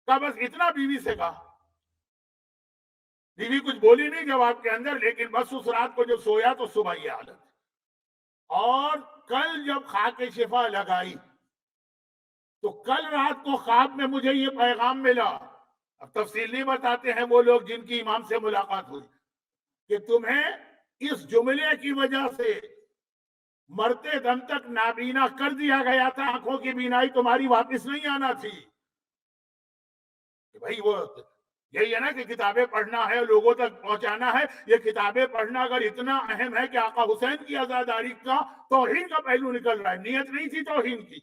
کا بس اتنا بیوی سے کہا. بیوی کچھ بولی نہیں جواب کے اندر، لیکن بس اس رات کو جو سویا تو صبح یہ حالت. اور کل جب خاک شفا لگائی تو کل رات کو خواب میں مجھے یہ پیغام ملا. اب تفصیل نہیں بتاتے ہیں وہ لوگ جن کی امام سے ملاقات ہوئی، کہ تمہیں اس جملے کی وجہ سے مرتے دم تک نابینا کر دیا گیا تھا، آنکھوں کی بینائی تمہاری واپس نہیں آنا تھی. کہ بھائی وہ یہی ہے نا کہ کتابیں پڑھنا ہے، لوگوں تک پہنچانا ہے. یہ کتابیں پڑھنا اگر اتنا اہم ہے کہ آقا حسین کی عزاداری کا توہین کا پہلو نکل رہا ہے، نیت نہیں تھی توہین کی،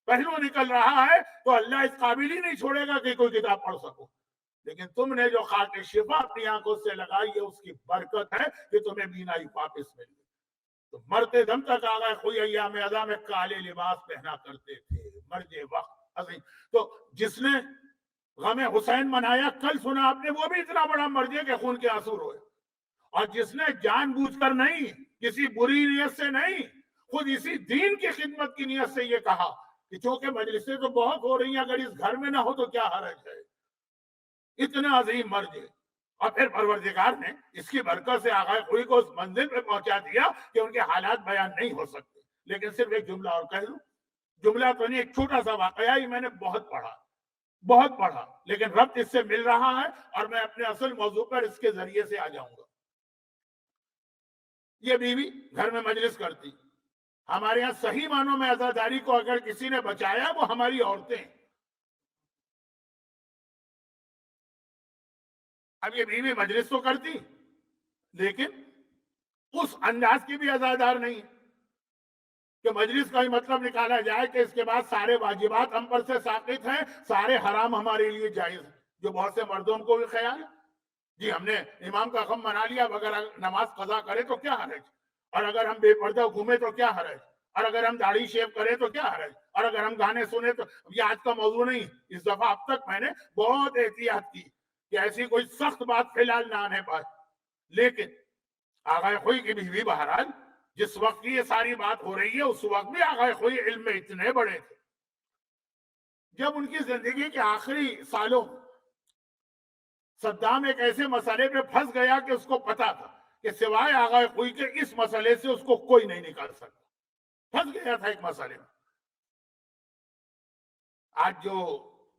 پہلو نکل رہا ہے، تو اللہ اس قابل ہی نہیں چھوڑے گا کہ کوئی کتاب پڑھ سکو. لیکن تم نے جو خاک شفا اپنی آنکھوں سے لگائی ہے اس کی برکت ہے کہ تمہیں بینائی واپس مل گئی. تو مرتے دم تک آگا کوئی ایام ادا میں کالے لباس پہنا کرتے تھے، مرجے وقت عظیم. تو جس نے غم حسین منایا، کل سنا آپ نے، وہ بھی اتنا بڑا مرجے کہ خون کے آنسو روئے. اور جس نے جان بوجھ کر نہیں، کسی بری نیت سے نہیں، خود اسی دین کی خدمت کی نیت سے یہ کہا کہ چونکہ مجلسیں تو بہت ہو رہی ہیں، اگر اس گھر میں نہ ہو تو کیا حرج ہے. اتنا عظیم مرجے. اور پھر پروردگار نے اس کی برکت سے آغا خوئی کو اس منزل پہ پہنچا دیا کہ ان کے حالات بیان نہیں ہو سکتے. لیکن صرف ایک جملہ اور کہہ دوں، جملہ تو نہیں، ایک چھوٹا سا واقعہ ہی میں نے بہت پڑھا، لیکن ربط اس سے مل رہا ہے اور میں اپنے اصل موضوع پر اس کے ذریعے سے آ جاؤں گا. یہ بیوی گھر میں مجلس کرتی. ہمارے یہاں صحیح معنوں میں عزاداری کو اگر کسی نے بچایا وہ ہماری عورتیں. اب یہ بیوی مجلس تو کرتی، لیکن اس انداز کی بھی عزادار نہیں کہ مجلس کا ہی مطلب نکالا جائے کہ اس کے بعد سارے واجبات ہم پر سے ساقط ہیں، سارے حرام ہمارے لیے جائز ہیں، جو بہت سے مردوں کو بھی خیال ہے. جی ہم نے امام کا غم منا لیا، اگر نماز قضا کرے تو کیا حرج، اور اگر ہم بے پردہ گھومے تو کیا حرج، اور اگر ہم داڑھی شیو کریں تو کیا حرج، اور اگر ہم گانے سنے تو. یہ آج کا موضوع نہیں. اس دفعہ اب تک میں نے بہت احتیاط کی کہ ایسی کوئی سخت بات فی الحال نہ آنے پائے. لیکن آغا خوئی کی بیوی بہرحال جس وقت یہ ساری بات ہو رہی ہے اس وقت بھی آغا خوئی علم میں اتنے بڑے تھے. جب ان کی زندگی کے آخری سالوں صدام ایک ایسے مسئلے پہ پھنس گیا کہ اس کو پتا تھا کہ سوائے آغا خوئی کے اس مسئلے سے اس کو کوئی نہیں نکال سکتا. پھنس گیا تھا ایک مسئلے میں. آج جو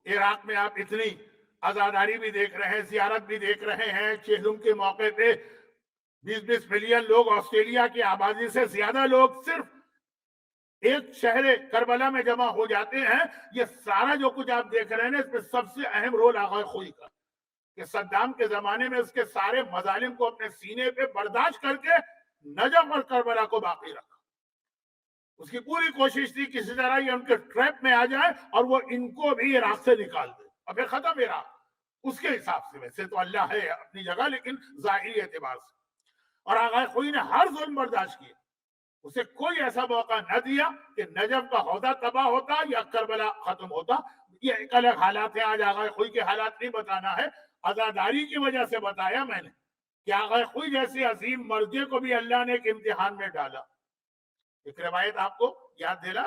عراق میں آپ اتنی عزاداری بھی دیکھ رہے ہیں، زیارت بھی دیکھ رہے ہیں، چہلم کے موقع پہ 20 ملین لوگ، آسٹریلیا کی آبادی سے زیادہ لوگ صرف ایک شہر کربلا میں جمع ہو جاتے ہیں. یہ سارا جو کچھ آپ دیکھ رہے ہیں اس میں سب سے اہم رول آغا خوئی کا، کہ صدام کے زمانے میں اس کے سارے مظالم کو اپنے سینے پہ برداشت کر کے نجف اور کربلا کو باقی رکھا. اس کی پوری کوشش تھی کسی طرح یہ ان کے ٹریپ میں آ جائے اور وہ ان کو بھی عراق سے نکال دے، اور پھر ختم عراق. اس کے حساب سے ویسے تو اللہ ہے اپنی جگہ، لیکن ظاہری اعتبار سے. اور آغا خوئی نے ہر ظلم برداشت کیا. اسے کوئی ایسا موقع نہ دیا کہ نجف کا عہدہ تباہ ہوتا یا کربلا ختم ہوتا. یہ ایک الگ حالات ہیں، آج آغا خوئی کے حالات نہیں بتانا ہے. عزاداری کی وجہ سے بتایا میں نے کہ آغا خوئی جیسے عظیم مرجے کو بھی اللہ نے ایک امتحان میں ڈالا. ایک روایت آپ کو یاد دلا.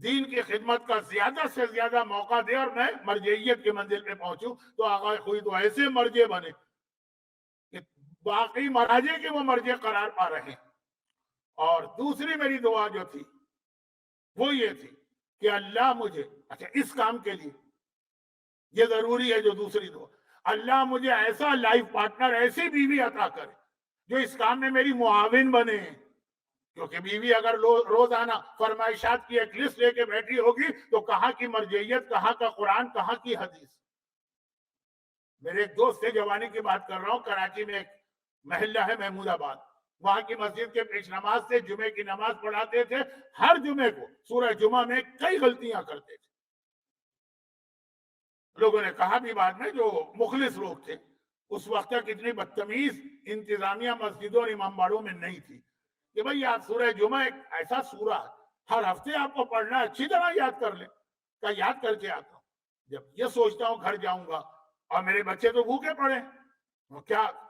دین کی خدمت کا زیادہ سے زیادہ موقع دے اور میں مرجعیت کی منزل پہ پہنچوں، تو آقا خوئی تو ایسے مرجع بنے کہ باقی مراجع کے وہ مرجع قرار پا رہے ہیں۔ اور دوسری میری دعا جو تھی وہ یہ تھی کہ اللہ مجھے، اچھا اس کام کے لیے یہ ضروری ہے جو دوسری دعا، اللہ مجھے ایسا لائف پارٹنر، ایسی بیوی عطا کرے جو اس کام میں میری معاون بنے، کیونکہ بیوی اگر روزانہ فرمائشات کی ایک لسٹ لے کے بیٹھی ہوگی تو کہاں کی مرجعیت، کہاں کا قرآن، کہاں کی حدیث۔ میرے ایک دوست سے جوانی کی بات کر رہا ہوں، کراچی میں ایک محلہ ہے محمود آباد، وہاں کی مسجد کے پیش نماز سے جمعے کی نماز پڑھاتے تھے، ہر جمعے کو سورہ جمعہ میں کئی غلطیاں کرتے تھے۔ لوگوں نے کہا بھی بعد میں، جو مخلص لوگ تھے اس وقت تک اتنی بدتمیز انتظامیہ مسجدوں اور امام باڑوں میں نہیں تھی کہ بھئی آپ سورہ جمعہ ایک ایسا سورہ ہر ہفتے آپ کو پڑھنا، اچھی طرح یاد کر لیں۔ کہ یاد کر کے آتا ہوں، جب یہ سوچتا ہوں گھر جاؤں گا اور میرے بچے تو بھوکے پڑے،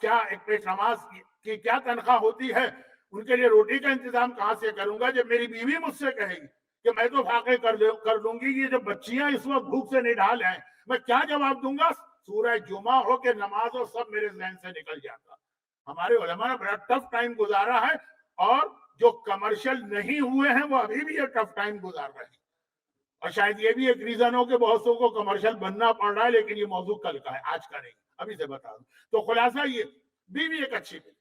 کیا ایک پیش نماز کی کیا تنخواہ ہوتی ہے، ان کے لیے روٹی کا انتظام کہاں سے کروں گا جب میری بیوی مجھ سے کہے گی کہ میں تو فاقے کر دوں گی، یہ جو بچیاں اس وقت بھوک سے نڈھال ہیں میں کیا جواب دوں گا۔ سورہ جمعہ ہو کہ نماز ہو، سب میرے ذہن سے نکل جاتا۔ ہمارے علماء نے بڑا ٹف ٹائم گزارا ہے، اور جو کمرشل نہیں ہوئے ہیں وہ ابھی بھی یہ ٹف ٹائم گزار رہے ہیں، اور شاید یہ بھی ایک ریزن ہو کہ بہت سو کو کمرشل بننا پڑ رہا ہے، لیکن یہ موضوع کل کا ہے، آج کا نہیں، ابھی سے بتا دوں۔ تو خلاصہ یہ، بیوی ایک اچھی ملی،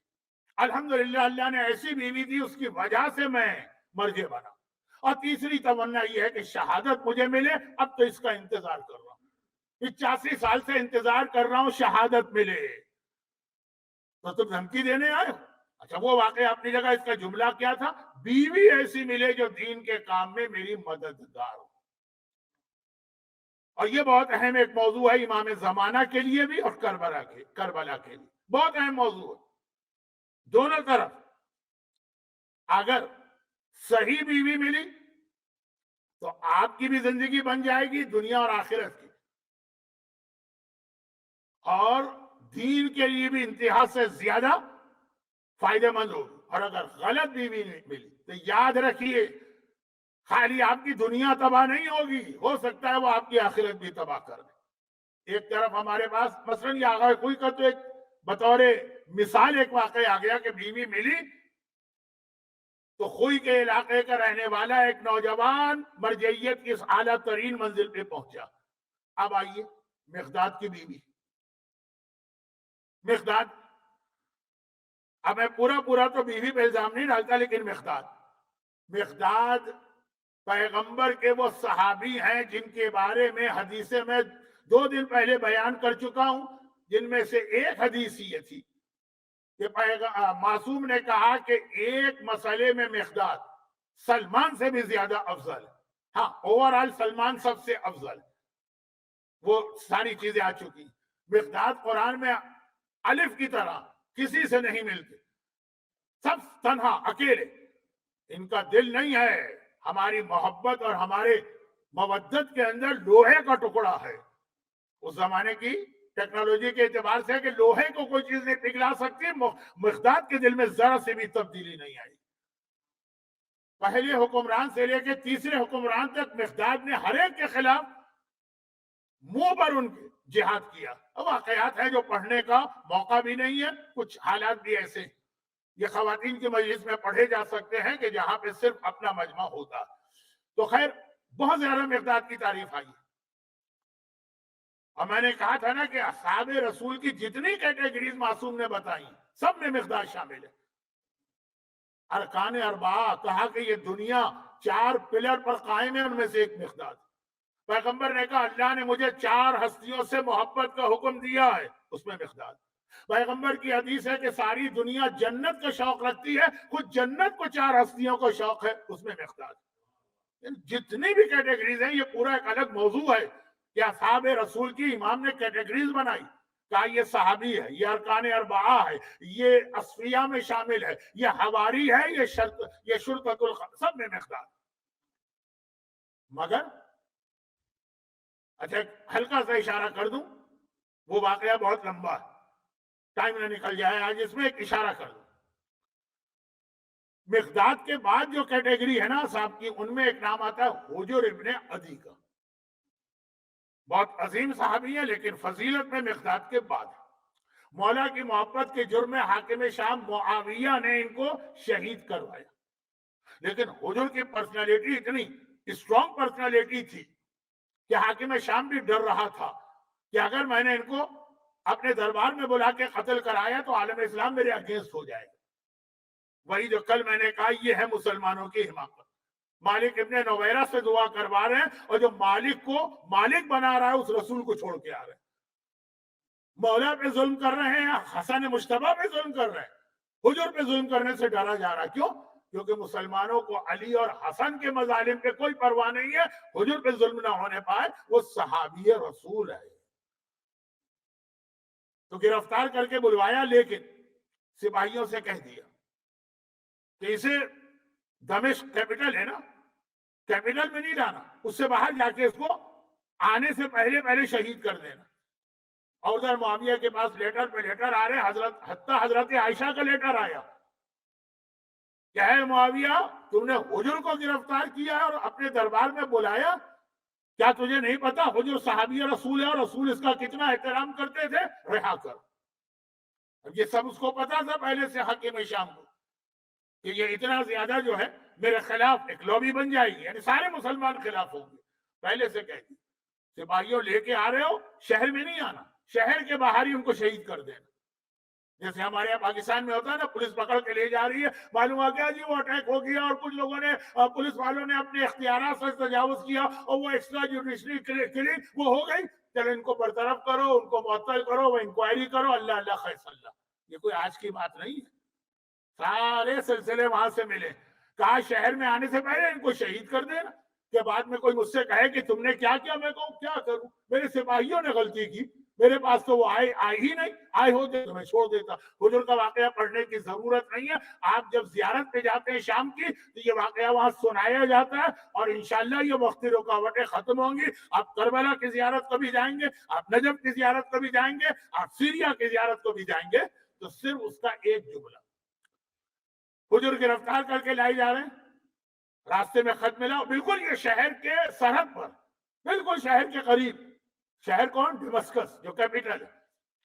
الحمدللہ اللہ نے ایسی بیوی دی، اس کی وجہ سے میں مرجع بنا۔ اور تیسری تمنا یہ ہے کہ شہادت مجھے ملے، اب تو اس کا انتظار کر رہا ہوں، 85 سال سے انتظار کر رہا ہوں شہادت ملے۔ تو تم دھمکی دینے آئے ہو؟ اچھا وہ واقعہ اپنی جگہ، اس کا جملہ کیا تھا؟ بیوی ایسی ملے جو دین کے کام میں میری مددگار ہو۔ اور یہ بہت اہم ایک موضوع ہے امام زمانہ کے لیے بھی اور کربلا کے لیے، بہت اہم موضوع ہے۔ دونوں طرف اگر صحیح بیوی ملی تو آپ کی بھی زندگی بن جائے گی، دنیا اور آخرت کی، اور دین کے لیے بھی انتہا سے زیادہ فائدہ مند ہوگی۔ اور اگر غلط بیوی ملی تو یاد رکھیے، خالی آپ کی دنیا تباہ نہیں ہوگی، ہو سکتا ہے وہ آپ کی آخرت بھی تباہ کر دے۔ ایک طرف ہمارے پاس مثلاً یہ آغا کوئی کا تو ایک بطور مثال ایک واقعہ آ گیا کہ بیوی ملی تو خوئی کے علاقے کا رہنے والا ایک نوجوان مرجعیت کی اس اعلیٰ ترین منزل پہ پہنچا۔ اب آئیے مقداد کی بیوی، مقداد، اب میں پورا تو بیوی پہ الزام نہیں ڈالتا، لیکن مقداد پیغمبر کے وہ صحابی ہیں جن کے بارے میں حدیثیں میں 2 دن پہلے بیان کر چکا ہوں، جن میں سے ایک حدیث یہ تھی کہ معصوم نے کہا کہ ایک مسئلے میں مقداد سلمان سے بھی زیادہ افضل ہے۔ ہاں اوورال سلمان سب سے افضل، وہ ساری چیزیں آ چکی۔ مقداد قرآن میں الف کی طرح کسی سے نہیں ملتے، سب تنہا اکیلے، ان کا دل نہیں ہے، ہماری محبت اور ہمارے مودت کے اندر لوہے کا ٹکڑا ہے۔ اس زمانے کی ٹیکنالوجی کے اعتبار سے کہ لوہے کو کوئی چیز نہیں پگھلا سکتی، مقداد کے دل میں ذرا سے بھی تبدیلی نہیں آئی۔ پہلے حکمران سے لے کے تیسرے حکمران تک مقداد نے ہر ایک کے خلاف منہ پر ان کے جہاد کیا۔ واقعات ہیں جو پڑھنے کا موقع بھی نہیں ہے، کچھ حالات بھی ایسے، یہ خواتین کی مجلس میں پڑھے جا سکتے ہیں کہ جہاں پہ صرف اپنا مجمع ہوتا۔ تو خیر بہت زیادہ مقداد کی تعریف آئی، اور میں نے کہا تھا نا کہ اصحاب رسول کی جتنی کیٹیگریز معصوم نے بتائی سب میں مقداد شامل ہے۔ ارکان اربعہ کہا کہ یہ دنیا 4 پلر پر قائم ہے، ان میں سے ایک مقداد۔ پیغمبر نے کہا اللہ نے مجھے 4 ہستیوں سے محبت کا حکم دیا ہے، اس میں مقداد۔ پیغمبر کی حدیث ہے کہ ساری دنیا جنت کا شوق رکھتی ہے، خود جنت کو 4 ہستیوں کا شوق ہے، اس میں مقداد۔ جتنی بھی کیٹیگریز ہیں یہ پورا ایک الگ موضوع ہے کہ اصحاب رسول کی امام نے کیٹیگریز بنائی، کہا یہ صحابی ہے، یہ ارکان اربعہ ہے، یہ اصفیاء میں شامل ہے، یہ حواری ہے، یہ شرطۃ سب میں مقداد۔ مگر اچھا ہلکا سا اشارہ کر دوں، وہ واقعہ بہت لمبا ہے، ٹائم نہ نکل جائے آج، اس میں ایک اشارہ کر دوں۔ مقداد کے بعد جو کیٹیگری ہے نا صاحب کی، ان میں ایک نام آتا ہے حجر ابن عدی کا، بہت عظیم صحابی ہے لیکن فضیلت میں مقداد کے بعد ہے۔ مولا کی محبت کے جرم میں حاکم شام معاویہ نے ان کو شہید کروایا، لیکن حجر کی پرسنالٹی اتنی اسٹرانگ پرسنالٹی تھی کہ حاکم شام بھی ڈر رہا تھا کہ اگر میں نے ان کو اپنے دربار میں بلا کے قتل کرایا تو عالم اسلام میرے اگینسٹ ہو جائے گا۔ وہی جو کل میں نے کہا، یہ ہے مسلمانوں کی حماقت۔ مالک ابن نویرہ سے دعا کروا رہے ہیں، اور جو مالک کو مالک بنا رہا ہے اس رسول کو چھوڑ کے آ رہے ہیں۔ مولا پہ ظلم کر رہے ہیں، حسن مجتبیٰ پہ ظلم کر رہے ہیں، حجر پہ ظلم کرنے سے ڈرا جا رہا ہے۔ کیوں؟ کیونکہ مسلمانوں کو علی اور حسن کے مظالم پہ کوئی پرواہ نہیں ہے، حجر پہ ظلم نہ ہونے پائے، وہ صحابی رسول ہے۔ تو گرفتار کر کے بلوایا، لیکن سپاہیوں سے کہہ دیا کہ اسے دمشق کیپٹل ہے نا، کیپٹل میں نہیں لانا، اس سے باہر جا کے اس کو آنے سے پہلے شہید کر دینا۔ اور ادھر معاویہ کے پاس لیٹر پہ لیٹر آ رہے، حضرت عائشہ کا لیٹر آیا کہ اے معاویہ، تم نے حجر کو گرفتار کیا اور اپنے دربار میں بلایا، کیا تجھے نہیں پتا حجر صحابی رسول ہے اور رسول اس کا کتنا احترام کرتے تھے؟ رہا کر۔ اب یہ سب اس کو پتا تھا پہلے سے حاکم شام کو کہ یہ اتنا زیادہ جو ہے میرے خلاف ایک لوبی بن جائے گی، یعنی سارے مسلمان خلاف ہوں گے، پہلے سے کہہ دی سپاہیوں لے کے آ رہے ہو، شہر میں نہیں آنا، شہر کے باہر ہی ان کو شہید کر دینا۔ جیسے ہمارے یہاں پاکستان میں ہوتا ہے نا، پولیس پکڑ کے لے جا رہی ہے، معلوم ہوا کیا جی وہ اٹیک ہو گیا اور کچھ لوگوں نے، پولیس والوں نے اپنے اختیارات سے تجاوز کیا اور وہ ایکسٹرا جوڈیشری کلنگ وہ ہو گئی، چلو ان کو برطرف کرو، ان کو معطل کرو، وہ انکوائری کرو، اللہ اللہ خیر اللہ۔ یہ کوئی آج کی بات نہیں ہے، سارے سلسلے وہاں سے ملے۔ کہا شہر میں آنے سے پہلے ان کو شہید کر دینا، کہ بعد میں کوئی مجھ سے کہے کہ تم نے کیا کیا، میں کہوں کیا کروں، میرے سپاہیوں نے غلطی کی، میرے پاس تو وہ آئے ہی نہیں، آئے ہوتے تو میں چھوڑ دیتا۔ حجر کا واقعہ پڑھنے کی ضرورت نہیں ہے، آپ جب زیارت پہ جاتے ہیں شام کی تو یہ واقعہ وہاں سنایا جاتا ہے، اور انشاءاللہ یہ وقتی رکاوٹیں ختم ہوں گی۔ آپ کربلا کی زیارت کو بھی جائیں گے، آپ نجف کی زیارت کو بھی جائیں گے، آپ سیریا کی زیارت کو بھی جائیں گے، تو صرف اس کا ایک جملہ، حجر گرفتار کر کے لائے جا رہے ہیں، راستے میں خط ملا، بالکل یہ شہر کے سرحد پر، بالکل شہر کے قریب، شہر کون؟ ڈمسکس جو کیپٹل ہے،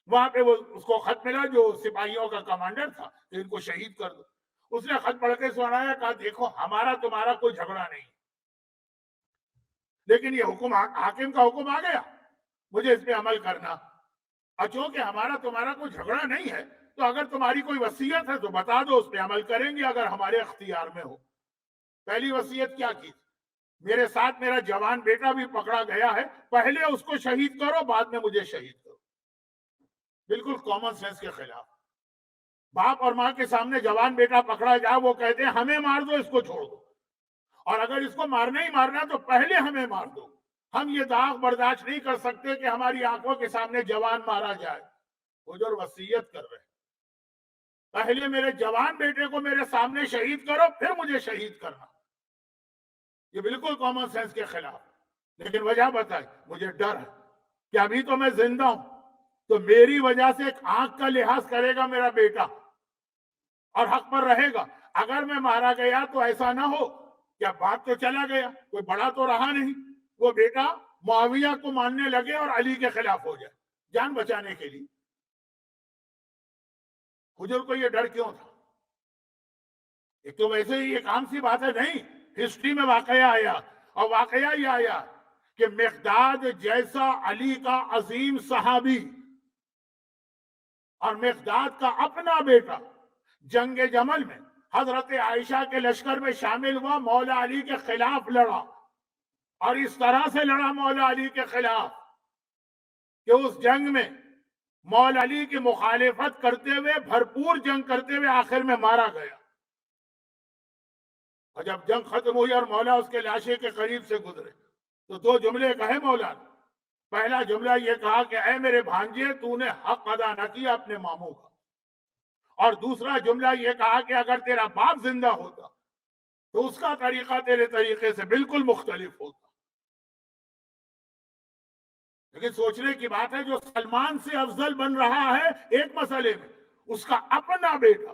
وہاں پہ وہ اس کو خط ملا جو سپاہیوں کا کمانڈر تھا کہ ان کو شہید کر دو۔ اس نے خط پڑھ کے سنایا، کہا دیکھو ہمارا تمہارا کوئی جھگڑا نہیں، لیکن یہ حکم حاکم کا حکم آ گیا، مجھے اس پہ عمل کرنا، اور چونکہ ہمارا تمہارا کوئی جھگڑا نہیں ہے تو اگر تمہاری کوئی وصیت ہے تو بتا دو، اس پہ عمل کریں گے اگر ہمارے اختیار میں ہو۔ پہلی وصیت کیا کی؟ میرے ساتھ میرا جوان بیٹا بھی پکڑا گیا ہے، پہلے اس کو شہید کرو، بعد میں مجھے شہید کرو۔ بالکل کامن سینس کے خلاف۔ باپ اور ماں کے سامنے جوان بیٹا پکڑا جائے، وہ کہتے ہیں ہمیں مار دو، اس کو چھوڑ دو، اور اگر اس کو مارنا ہی مارنا تو پہلے ہمیں مار دو، ہم یہ داغ برداشت نہیں کر سکتے کہ ہماری آنکھوں کے سامنے جوان مارا جائے۔ حجر وصیت کر رہے، پہلے میرے جوان بیٹے کو میرے سامنے شہید کرو، پھر مجھے شہید کرنا۔ یہ بالکل کامن سینس کے خلاف، لیکن وجہ بتائی، مجھے ڈر ہے کہ ابھی تو میں زندہ ہوں تو میری وجہ سے ایک آنکھ کا لحاظ کرے گا میرا بیٹا اور حق پر رہے گا، اگر میں مارا گیا تو ایسا نہ ہو کہ بات تو چلا گیا، کوئی بڑا تو رہا نہیں، وہ بیٹا معاویہ کو ماننے لگے اور علی کے خلاف ہو جائے جان بچانے کے لیے۔ حجر کو یہ ڈر کیوں تھا؟ ایک تو ویسے ہی ایک عام سی بات ہے نہیں، ہسٹری میں واقعہ آیا، اور واقعہ یہ آیا کہ مقداد جیسا علی کا عظیم صحابی اور مقداد کا اپنا بیٹا جنگ جمل میں حضرت عائشہ کے لشکر میں شامل ہوا، مولا علی کے خلاف لڑا، اور اس طرح سے لڑا مولا علی کے خلاف کہ اس جنگ میں مولا علی کی مخالفت کرتے ہوئے، بھرپور جنگ کرتے ہوئے آخر میں مارا گیا۔ اور جب جنگ ختم ہوئی اور مولا اس کے لاشے کے قریب سے گزرے تو دو جملے کہے مولا نے۔ پہلا جملہ یہ کہا کہ اے میرے بھانجے، تو نے حق ادا نہ کیا اپنے ماموں کا، اور دوسرا جملہ یہ کہا کہ اگر تیرا باپ زندہ ہوتا تو اس کا طریقہ تیرے طریقے سے بالکل مختلف ہوتا۔ لیکن سوچنے کی بات ہے، جو سلمان سے افضل بن رہا ہے ایک مسئلے میں، اس کا اپنا بیٹا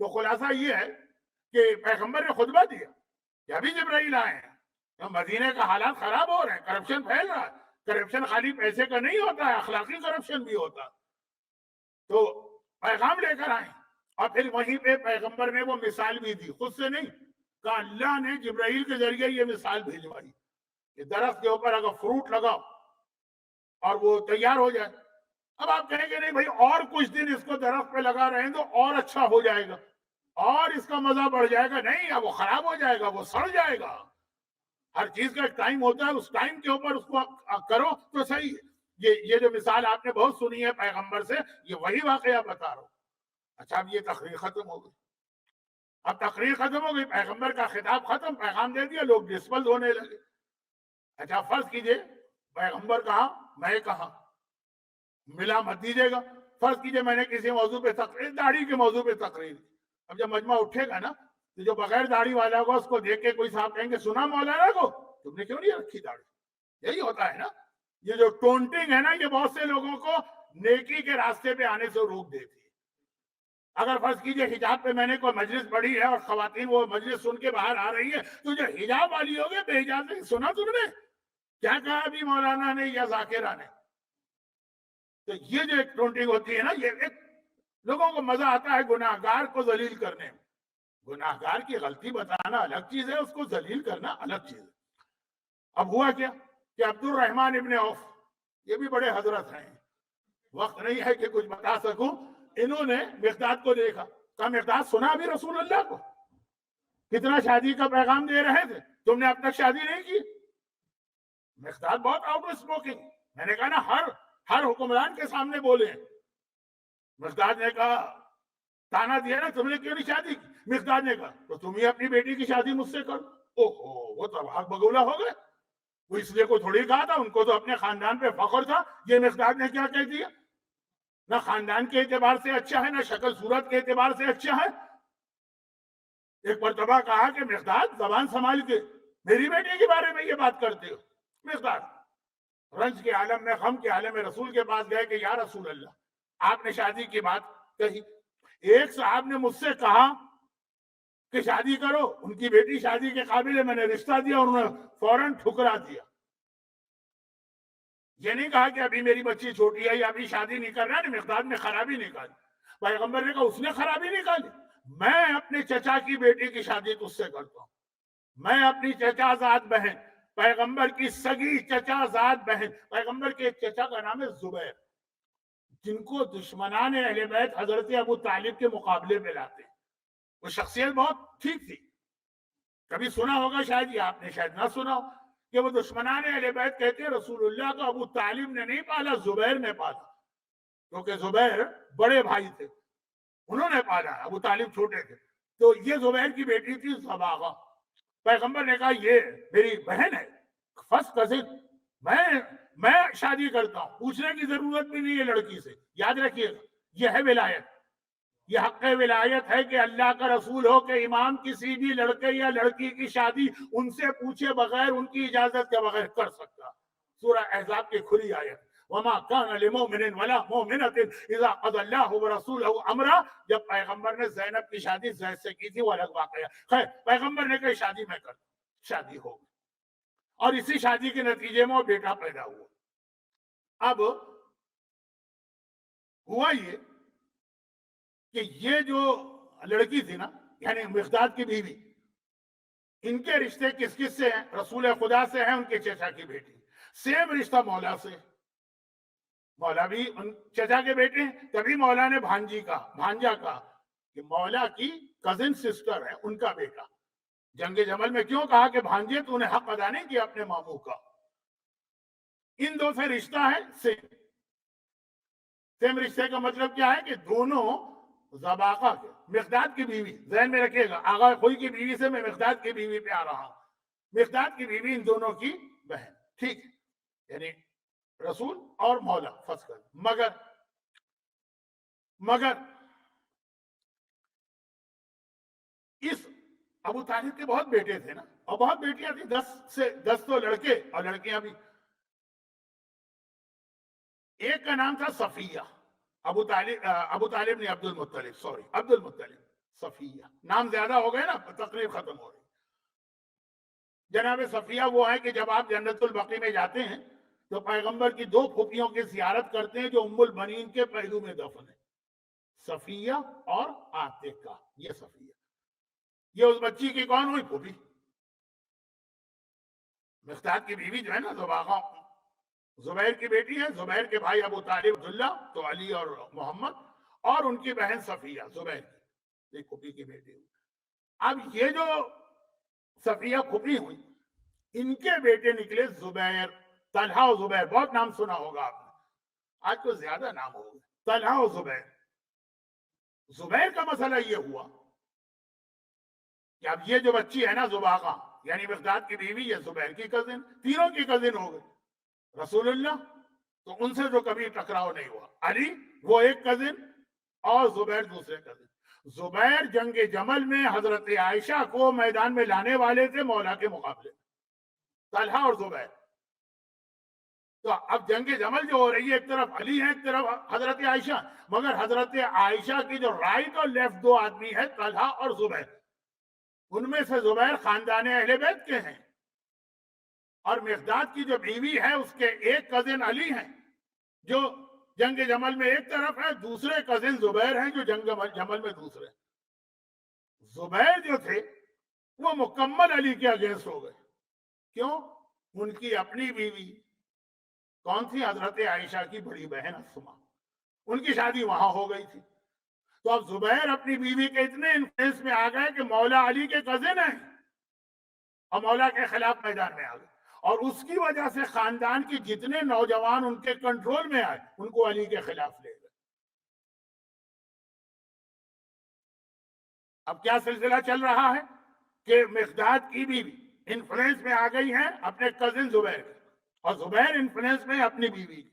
تو خلاصہ یہ ہے کہ پیغمبر نے خطبہ دیا کہ ابھی جبرائیل آئے ہیں، تو مدینے کا حالات خراب ہو رہے ہیں، کرپشن پھیل رہا ہے، کرپشن خالی پیسے کا نہیں ہوتا ہے، اخلاقی کرپشن بھی ہوتا ہے، تو پیغام لے کر آئے۔ اور پھر وہیں پہ پیغمبر نے وہ مثال بھی دی، خود سے نہیں کہا، اللہ نے جبرائیل کے ذریعے یہ مثال بھیجوائی کہ درخت کے اوپر اگر فروٹ لگاؤ اور وہ تیار ہو جائے، اب آپ کہیں گے نہیں بھائی اور کچھ دن اس کو درخت پہ لگا رہے ہیں تو اور اچھا ہو جائے گا اور اس کا مزہ بڑھ جائے گا، نہیں، اب وہ خراب ہو جائے گا، وہ سڑ جائے گا۔ ہر چیز کا ایک ٹائم ہوتا ہے، اس ٹائم کے اوپر اس کو کرو تو صحیح ہے۔ یہ جو مثال آپ نے بہت سنی ہے پیغمبر سے، یہ وہی واقعہ بتا رہا ہوں۔ اچھا، اب یہ تقریر ختم ہو گئی، اب تقریر ختم ہو گئی، پیغمبر کا خطاب ختم، پیغام دے دیا، لوگ ڈسپل ہونے لگے۔ اچھا فرض کیجئے پیغمبر کہا، میں کہا، ملا مت دیجیے گا۔ فرض کیجئے میں نے کسی موضوع پہ تقریر، داڑھی کے موضوع پہ تقریر، اب جب مجمع اٹھے گا نا تو جو بغیر داڑھی والا ہوگا اس کو دیکھ کے کوئی صاحب کہیں گے، سنا مولانا کو تم نے کیوں نہیں رکھی داڑھی؟ یہی ہوتا ہے نا، یہ جو ٹونٹنگ ہے نا، یہ بہت سے لوگوں کو نیکی کے راستے پہ آنے سے روک دیتی ہے۔ اگر فرض کیجئے حجاب پہ میں نے کوئی مجلس پڑھی ہے اور خواتین وہ مجلس سن کے باہر آ رہی ہے، تو جو حجاب والی ہوگی بے حجاب نہیں، سنا تم نے کیا کہا ابھی مولانا نے یا ذاکرہ نے؟ تو یہ جو ایک ٹونٹنگ ہوتی ہے نا، یہ ایک لوگوں کو مزہ آتا ہے گناہگار کو ذلیل کرنے میں۔ گناہگار کی غلطی بتانا الگ چیز ہے، اس کو ذلیل کرنا الگ چیز ہے۔ اب ہوا کیا کہ عبد الرحمن ابن عوف، یہ بھی بڑے حضرت ہیں، وقت نہیں ہے کہ کچھ بتا سکوں، انہوں نے مقداد کو دیکھا، کہا مقداد سنا ابھی رسول اللہ کو کتنا شادی کا پیغام دے رہے تھے، تم نے اب تک شادی نہیں کی؟ مقداد بہت آؤٹ اسپوکنگ، میں نے کہا نا ہر حکمران کے سامنے بولے۔ مقداد نے کہا، تانا دیا نا تم نے کیوں نہیں شادی کی؟ مقداد نے کہا تو تم ہی اپنی بیٹی کی شادی مجھ سے کرو۔ اوہو، وہ تو بھاگ بگولا ہو گئے، وہ اس لیے کوئی تھوڑی کہا تھا، ان کو تو اپنے خاندان پہ فخر تھا۔ یہ مقداد نے کیا کہہ دیا؟ نہ خاندان کے اعتبار سے اچھا ہے، نہ شکل صورت کے اعتبار سے اچھا ہے۔ ایک مرتبہ کہا کہ مقداد زبان سنبھال کے میری بیٹی کے بارے میں یہ بات کرتے ہو۔ مقداد رنج کے عالم میں، غم کے عالم میں رسول کے پاس گئے کہ یا رسول اللہ، آپ نے شادی کی بات کہی، ایک صاحب نے مجھ سے کہا کہ شادی کرو، ان کی بیٹی شادی کے قابل ہے، میں نے رشتہ دیا اور انہوں نے فوراً ٹھکرا دیا۔ یہ نہیں کہا کہ ابھی میری بچی چھوٹی ہے یا ابھی شادی نہیں کر رہا ہے، مقداد نے خرابی نکالی۔ پیغمبر نے کہا اس نے خرابی نکالی، میں اپنے چچا کی بیٹی کی شادی تجھ سے کرتا ہوں، میں اپنی چچا زاد بہن، پیغمبر کی سگی چچا زاد بہن، پیغمبر کے ایک چچا کا نام ہے زبیر، جن کو دشمنان اہل بیت حضرت ابو طالب کے مقابلے میں لاتے ہیں۔ وہ شخصیت بہت ٹھیک تھی، کبھی سنا ہوگا شاید، یا آپ نے شاید نہ سنا ہو، کہ وہ دشمنان اہل بیت کہتے ہیں رسول اللہ کو ابو طالب نے نہیں پالا، زبیر نے پالا، کیونکہ زبیر بڑے بھائی تھے، انہوں نے پالا، ابو طالب چھوٹے تھے۔ تو یہ زبیر کی بیٹی تھی زباغہ۔ پیغمبر نے کہا یہ میری بہن ہے، فرسٹ کزن، میں شادی کرتا ہوں، پوچھنے کی ضرورت بھی نہیں ہے لڑکی سے۔ یاد رکھیے گا، یہ ہے ولایت، یہ حق ولایت ہے کہ اللہ کا رسول ہو کہ امام کسی بھی لڑکے یا لڑکی کی شادی ان سے پوچھے بغیر، ان کی اجازت کے بغیر کر سکتا۔ سورہ احزاب کی کھلی آیت، وما كان لمؤمن ولا مؤمنة اذا قضى الله ورسوله امرا، جب پیغمبر نے زینب کی شادی زید سے کی تھی، وہ الگ واقعہ۔ خیر، پیغمبر نے کہا شادی میں کر، شادی ہو گئی، اور اسی شادی کے نتیجے میں وہ بیٹا پیدا ہوا۔ اب ہوا یہ کہ یہ جو لڑکی تھی نا، یعنی مقداد کی بیوی، ان کے رشتے کس کس سے ہیں؟ رسول خدا سے ہیں، ان کے چچا کی بیٹی۔ سیم رشتہ مولا سے، مولا بھی ان چچا کے بیٹے ہیں، تبھی مولا نے بھانجا کہا کہ مولا کی کزن سسٹر ہے، ان کا بیٹا۔ جنگ جمل میں کیوں کہا کہ بھانجے، تو انہیں حق ادا نہیں کیا اپنے ماموں کا۔ ان دو سے رشتہ ہے سیم رشتے کا مطلب کیا ہے کہ دونوں زباقہ کے، مقداد کی بیوی، ذہن میں رکھیے گا، آغا خوئی کی بیوی سے میں مقداد کی بیوی پہ آ رہا ہوں، مقداد کی بیوی ان دونوں کی بہن، ٹھیک، یعنی رسول اور مولا فرض کر۔ مگر اس ابو طالب کے بہت بیٹے تھے نا، اور بہت بیٹیاں تھیں، 10 تو لڑکے اور لڑکیاں بھی۔ ایک کا نام تھا صفیہ، ابو طالب نے عبد المطلب، صفیہ نام زیادہ ہو گئے نا، تقریر ختم ہو رہی. جناب صفیہ وہ ہے کہ جب آپ جنت البقیع میں جاتے ہیں تو پیغمبر کی 2 پھوپھیوں کی زیارت کرتے ہیں جو ام البنین کے پہلو میں دفن ہے، صفیہ اور عاتقہ. یہ صفیہ، یہ اس بچی کی کون ہوئی؟ پھوپھی. مقداد کی بیوی جو ہے نا زباغہ، زبیر کی بیٹی ہے، زبیر کے بھائی ابو طالب عبداللہ تو علی اور محمد، اور ان کی بہن صفیہ زبیر کی ایک پھوپھی کی بیٹی ہوئی. اب یہ جو صفیہ پھوپھی ہوئی، ان کے بیٹے نکلے زبیر. طلحہ و زبیر، بہت نام سنا ہوگا آپ نے، آج تو زیادہ نام ہوگا. طلحہ و زبیر. زبیر کا مسئلہ یہ ہوا کہ اب یہ جو بچی ہے نا زباغہ، یعنی مقداد کی بیوی، یہ زبیر کی کزن، تینوں کی کزن ہو گئی. رسول اللہ تو ان سے جو کبھی ٹکراؤ نہیں ہوا. علی وہ ایک کزن اور زبیر دوسرے کزن. زبیر جنگ جمل میں حضرت عائشہ کو میدان میں لانے والے تھے مولا کے مقابلے. طلحہ اور زبیر. تو اب جنگ جمل جو ہو رہی ہے، ایک طرف علی ہے، ایک طرف حضرت عائشہ، مگر حضرت عائشہ کی جو رائٹ اور لیفٹ 2 آدمی ہے طلحہ اور زبیر، ان میں سے زبیر خاندان اہل بیت کے ہیں، اور مقداد کی جو بیوی ہے اس کے ایک کزن علی ہیں جو جنگ جمل میں ایک طرف ہے، دوسرے کزن زبیر ہیں جو جنگ جمل میں دوسرے. زبیر جو تھے وہ مکمل علی کے اگینسٹ ہو گئے. کیوں؟ ان کی اپنی بیوی کون تھی؟ حضرت عائشہ کی بڑی بہن اسما، ان کی شادی وہاں ہو گئی تھی. تو اب زبیر اپنی بیوی کے اتنے انفلوئنس میں آ گئے کہ مولا علی کے کزن ہیں اور مولا کے خلاف میدان میں آ گئے، اور اس کی وجہ سے خاندان کے جتنے نوجوان ان کے کنٹرول میں آئے ان کو علی کے خلاف لے گئے. اب کیا سلسلہ چل رہا ہے کہ مقداد کی بیوی انفلوئنس میں آ گئی ہیں اپنے کزن زبیر کے، اور زبیر انفلوئنس میں اپنی بیوی کی.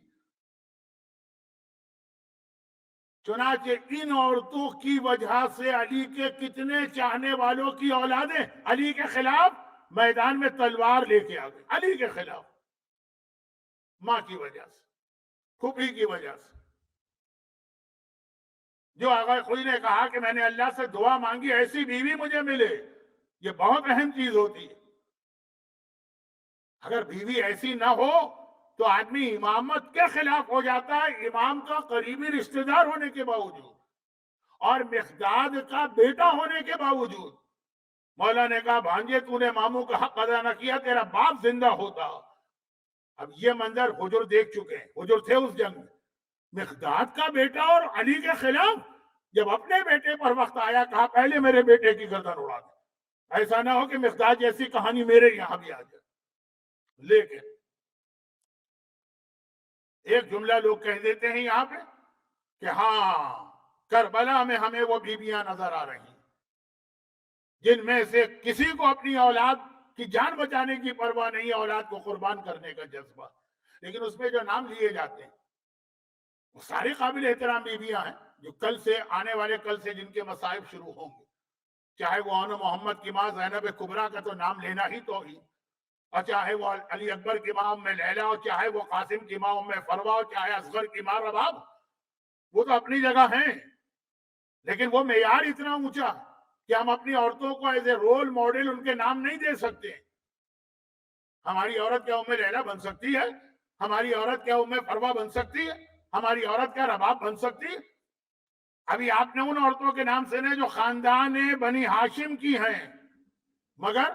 چنانچہ ان عورتوں کی وجہ سے علی کے کتنے چاہنے والوں کی اولادیں علی کے خلاف میدان میں تلوار لے کے آ گئی. علی کے خلاف، ماں کی وجہ سے، پھوپھی کی وجہ سے. جو آغا خود نے کہا کہ میں نے اللہ سے دعا مانگی ایسی بیوی مجھے ملے، یہ بہت اہم چیز ہوتی ہے. اگر بیوی ایسی نہ ہو تو آدمی امامت کے خلاف ہو جاتا ہے، امام کا قریبی رشتہ دار ہونے کے باوجود اور مقداد کا بیٹا ہونے کے باوجود. مولا نے کہا بھانجے تو نے ماموں کا حق ادا نہ کیا، تیرا باپ زندہ ہوتا. اب یہ منظر حجر دیکھ چکے ہیں، حجر تھے اس جنگ میں. مقداد کا بیٹا اور علی کے خلاف. جب اپنے بیٹے پر وقت آیا کہا پہلے میرے بیٹے کی گردن اڑا دے، ایسا نہ ہو کہ مقداد جیسی کہانی میرے یہاں بھی آ جائے. لیکن ایک جملہ لوگ کہہ دیتے ہیں یہاں پہ کہ ہاں کربلا میں ہمیں وہ بیویاں نظر آ رہی ہیں جن میں سے کسی کو اپنی اولاد کی جان بچانے کی پرواہ نہیں، اولاد کو قربان کرنے کا جذبہ. لیکن اس میں جو نام لیے جاتے ہیں وہ سارے قابل احترام بیویاں ہیں جو کل سے آنے والے کل سے جن کے مصائب شروع ہوں گے. چاہے وہ آن محمد کی ماں زینب کبریٰ کا تو نام لینا ہی توہین، اور چاہے وہ علی اکبر کی ماں ام لیلا، اور چاہے وہ قاسم کی ماں ام فروا، اور چاہے اصغر کی ماں رباب، وہ تو اپنی جگہ ہیں. لیکن وہ معیار اتنا اونچا کہ ہم اپنی عورتوں کو ایز اے رول ماڈل ان کے نام نہیں دے سکتے. ہماری عورت کیا ام لیلا بن سکتی ہے؟ ہماری عورت کیا ام فروا بن سکتی ہے؟ ہماری عورت کیا رباب بن سکتی ہے؟ ابھی آپ نے ان عورتوں کے نام سنے جو خاندان بنی ہاشم کی ہیں مگر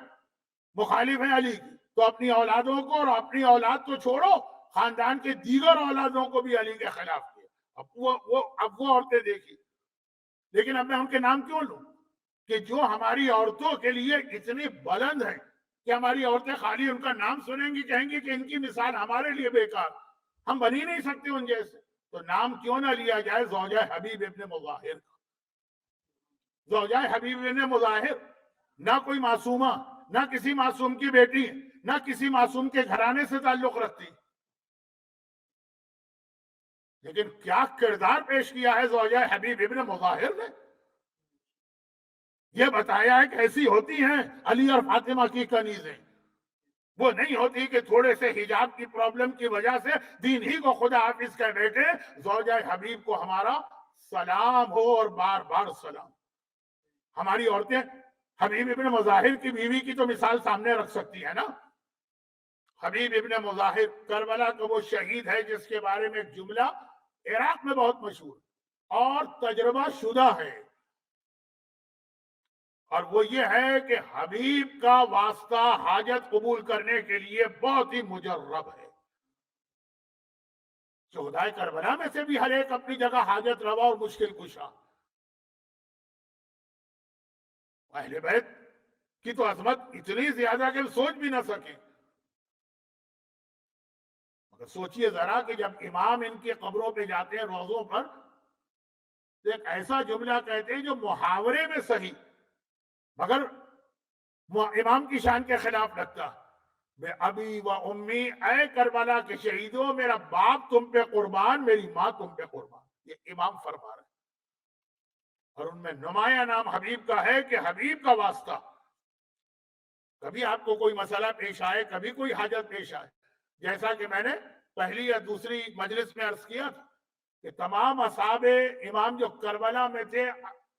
مخالف ہیں علی کی. تو اپنی اولادوں کو اور اپنی اولاد کو چھوڑو، خاندان کے دیگر اولادوں کو بھی علی کے خلاف کیا. اب وہ عورتیں دیکھی. لیکن اب میں ان کے نام کیوں لوں کہ جو ہماری عورتوں کے لیے اتنی بلند ہیں کہ ہماری عورتیں خالی ان کا نام سنیں گی کہیں گی کہ ان کی مثال ہمارے لیے بیکار، ہم بن ہی نہیں سکتے ان جیسے. تو نام کیوں نہ لیا جائے زوجہ حبیب ابن مظاہر کا. زوجہ حبیب ابن مظاہر نہ کوئی معصومہ، نہ کسی معصوم کی بیٹی، نہ کسی معصوم کے گھرانے سے تعلق رکھتی، لیکن کیا کردار پیش کیا ہے زوجہ حبیب ابن مظاہر نے. یہ بتایا ہے کہ ایسی ہوتی ہیں علی اور فاطمہ کی کنیزیں. وہ نہیں ہوتی کہ تھوڑے سے حجاب کی پرابلم کی وجہ سے دین ہی کو خدا حافظ کہہ بیٹھے. زوجہ حبیب کو ہمارا سلام ہو اور بار بار سلام. ہماری عورتیں حبیب ابن مظاہر کی بیوی کی تو مثال سامنے رکھ سکتی ہے نا. حبیب ابن مظاہر کربلا کا وہ شہید ہے جس کے بارے میں ایک جملہ عراق میں بہت مشہور اور تجربہ شدہ ہے, اور وہ یہ ہے کہ حبیب کا واسطہ حاجت قبول کرنے کے لیے بہت ہی مجرب ہے. شہدائے کربلا میں سے بھی ہر ایک اپنی جگہ حاجت روا اور مشکل کشا. اہل بیت کی تو عظمت اتنی زیادہ کہ سوچ بھی نہ سکیں. مگر سوچئے ذرا کہ جب امام ان کی قبروں پہ جاتے ہیں, روضوں پر, تو ایک ایسا جملہ کہتے ہیں جو محاورے میں صحیح مگر امام کی شان کے خلاف لگتا. بے ابی و امی, اے کربلا کے شہیدوں, میرا باپ تم پہ قربان, میری ماں تم پہ قربان. یہ امام فرما رہے ہیں. اور ان میں نمایاں نام حبیب کا ہے کہ حبیب کا واسطہ. کبھی آپ کو کوئی مسئلہ پیش آئے, کبھی کوئی حاجت پیش آئے, جیسا کہ میں نے پہلی یا دوسری مجلس میں عرض کیا تھا کہ تمام اصحاب امام جو کربلا میں تھے,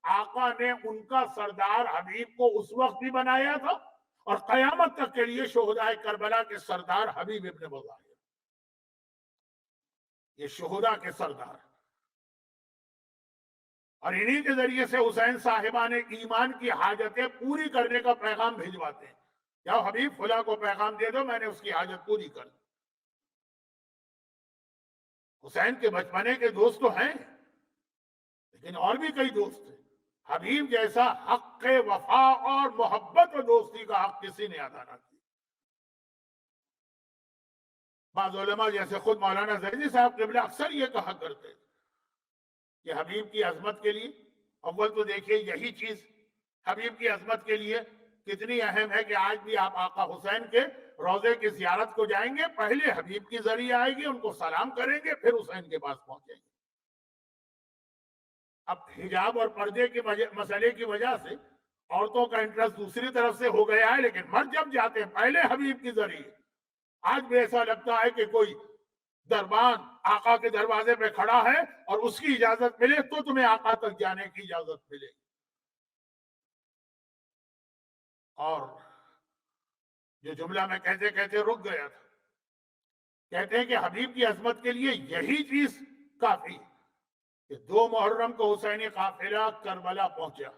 آقا نے ان کا سردار حبیب کو اس وقت بھی بنایا تھا اور قیامت تک کے لیے شہدائے کربلا کے سردار حبیب ابن مظاہر, یہ شہداء کے سردار. اور انہی کے ذریعے سے حسین صاحبان ایمان کی حاجتیں پوری کرنے کا پیغام بھیجواتے ہیں. یا حبیب فلاں کو پیغام دے دو, میں نے اس کی حاجت پوری کر دی. حسین کے بچپنے کے دوست تو ہیں, لیکن اور بھی کئی دوست ہیں. حبیب جیسا حق وفا اور محبت و دوستی کا حق کسی نے ادا نہ کیا. بعض علماء جیسے خود مولانا زیدی صاحب قبلہ اکثر یہ کہا کرتے کہ حبیب کی عظمت کے لیے, اول تو دیکھیے یہی چیز حبیب کی عظمت کے لیے کتنی اہم ہے کہ آج بھی آپ آقا حسین کے روضے کی زیارت کو جائیں گے, پہلے حبیب کی ذریعے آئے گی, ان کو سلام کریں گے, پھر حسین کے پاس پہنچیں گے. اب حجاب اور پردے کے مسئلے کی وجہ سے عورتوں کا انٹرسٹ دوسری طرف سے ہو گیا ہے, لیکن مرد جب جاتے ہیں پہلے حبیب کی ذریعے. آج بھی ایسا لگتا ہے کہ کوئی دربان آقا کے دروازے پہ کھڑا ہے اور اس کی اجازت ملے تو تمہیں آقا تک جانے کی اجازت ملے. اور جو جملہ میں کہتے کہتے رک گیا تھا, کہتے ہیں کہ حبیب کی عظمت کے لیے یہی چیز کافی کہ 2 محرم کو حسینی قافلہ کربلا پہنچا,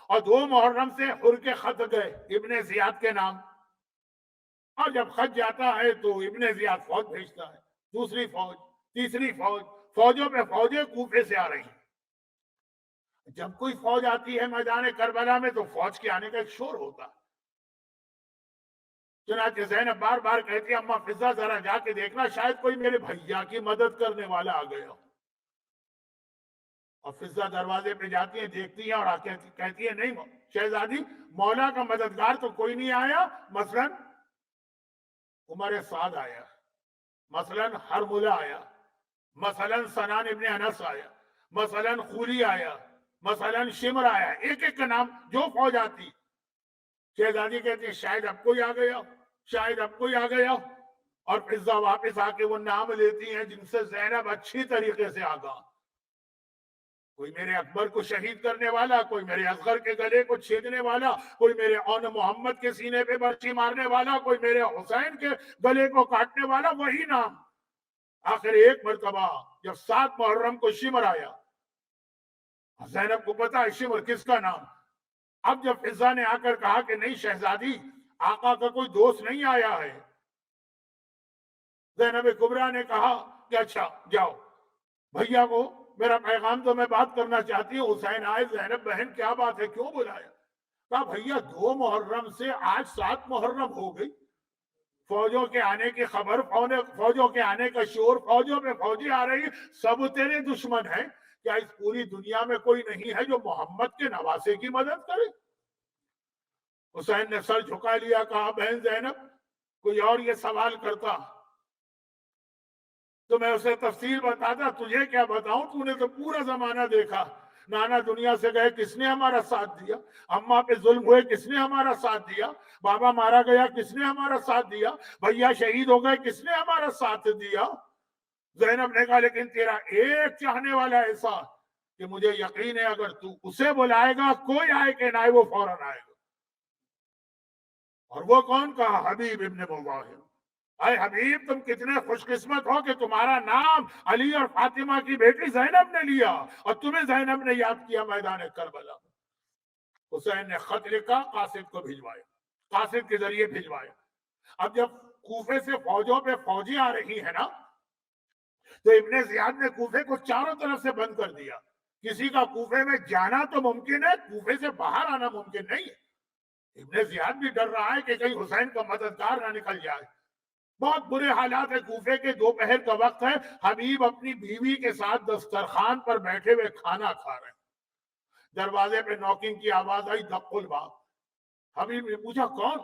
اور 2 محرم سے حر کے خط گئے ابن زیاد کے نام, اور جب خط جاتا ہے تو ابن زیاد فوج بھیجتا ہے, دوسری فوج, تیسری فوج, فوجوں پہ فوجیں کوفے سے آ رہی ہیں. جب کوئی فوج آتی ہے میدان کربلا میں تو فوج کے آنے کا ایک شور ہوتا ہے. چنانچہ زینب بار بار کہتی ہے, اماں فضہ ذرا جا کے دیکھنا, شاید کوئی میرے بھیا کی مدد کرنے والا آ گیا. اور فضہ دروازے پہ جاتی ہیں, دیکھتی ہیں اور کہتی ہے, نہیں شہزادی, مولا کا مددگار تو کوئی نہیں آیا. مثلا عمر سعد آیا, مثلا حرملہ آیا, مثلا سنان ابن انس آیا, مثلا خولی آیا, مثلا شمر آیا. ایک ایک کا نام جو فوج آتی, شہزادی کہتی ہے شاید اب کوئی آ گیا, شاید اب کوئی آ گیا. اور فضہ واپس آ کے وہ نام لیتی ہیں جن سے زینب اچھی طریقے سے آگاہ. کوئی میرے اکبر کو شہید کرنے والا, کوئی میرے اصغر کے گلے کو چھیدنے والا, کوئی میرے اون محمد کے سینے پہ برچی مارنے والا, کوئی میرے حسین کے گلے کو کاٹنے والا, وہی نام. آخر ایک مرتبہ جب 7 محرم کو شمر آیا, زینب کو پتا ہے شمر کس کا نام. اب جب فضہ نے آ کر کہا کہ نہیں شہزادی, آقا کا کوئی دوست نہیں آیا ہے, زینب کبریٰ نے کہا کہ اچھا جاؤ, بھیا کو میرا پیغام تو میں بات کرنا چاہتی ہوں. حسین آئے, زینب بہن کیا بات ہے, کیوں بلایا؟ کہا بھیا 2 محرم سے آج 7 محرم ہو گئی, فوجوں کے آنے کی خبر, فوجوں کے آنے کا شور, فوجوں پہ فوجی آ رہی, سب تیرے دشمن ہیں. کیا اس پوری دنیا میں کوئی نہیں ہے جو محمد کے نواسے کی مدد کرے؟ حسین نے سر جھکا لیا, کہا بہن زینب, کوئی اور یہ سوال کرتا تو میں اسے تفصیل بتاتا, تجھے کیا بتاؤں, تو نے تو پورا زمانہ دیکھا. نانا دنیا سے گئے, کس نے ہمارا ساتھ دیا؟ اماں پہ ظلم ہوئے, کس نے ہمارا ساتھ دیا؟ بابا مارا گیا, کس نے ہمارا ساتھ دیا؟ بھیا شہید ہو گئے, کس نے ہمارا ساتھ دیا؟ زینب نے کہا لیکن تیرا ایک چاہنے والا ایسا کہ مجھے یقین ہے اگر تو اسے بلائے گا کوئی آئے کہ نہ آئے وہ فوراً آئے گا. اور وہ کون کہا؟ حبیب ابن مظاہر. اے حبیب تم کتنے خوش قسمت ہو کہ تمہارا نام علی اور فاطمہ کی بیٹی زینب نے لیا اور تمہیں زینب نے یاد کیا میدان کربلا. حسین نے خط لکھا، قاصد کو بھجوایا، قاصد کے ذریعے بھجوایا. اب جب کوفے سے فوجوں پہ فوجیں آ رہی ہیں نا تو ابن زیاد نے کوفے کو چاروں طرف سے بند کر دیا. کسی کا کوفے میں جانا تو ممکن ہے، کوفے سے باہر آنا ممکن نہیں ہے. ابن زیاد بھی ڈر رہا ہے کہ کہیں حسین کا مددگار نہ نکل جائے. بہت برے حالات ہے کوفے کے، دوپہر کا وقت ہے. حبیب اپنی بیوی کے ساتھ دسترخوان پر بیٹھے ہوئے کھانا کھا رہے ہیں. دروازے پہ نوکنگ کی آواز آئی، دق الباب. حبیب نے پوچھا کون؟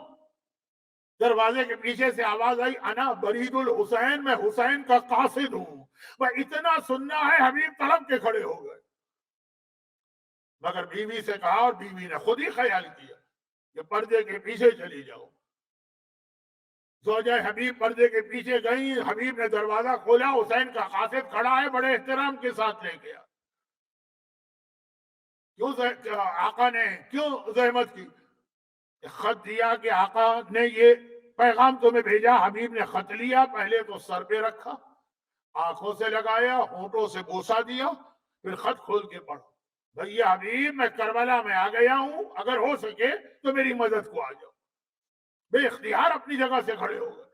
دروازے کے پیچھے سے آواز آئی، انا برید الحسین، میں حسین کا قاصد ہوں. وہ اتنا سننا ہے حبیب تڑپ کے کھڑے ہو گئے. مگر بیوی سے کہا اور بیوی نے خود ہی خیال کیا کہ پردے کے پیچھے چلی جاؤ. زوجہ حبیب پردے کے پیچھے گئی. حبیب نے دروازہ کھولا، حسین کا قاصد کھڑا ہے، بڑے احترام کے ساتھ لے گیا. کیوں آقا نے کیوں زحمت کی؟ خط دیا کہ آقا نے یہ پیغام تمہیں بھیجا. حبیب نے خط لیا، پہلے تو سر پہ رکھا، آنکھوں سے لگایا، ہونٹوں سے بوسا دیا، پھر خط کھول کے پڑھا. بھیا حبیب میں کربلا میں آ گیا ہوں، اگر ہو سکے تو میری مدد کو آ جاؤ. بے اختیار اپنی جگہ سے کھڑے ہو گئے.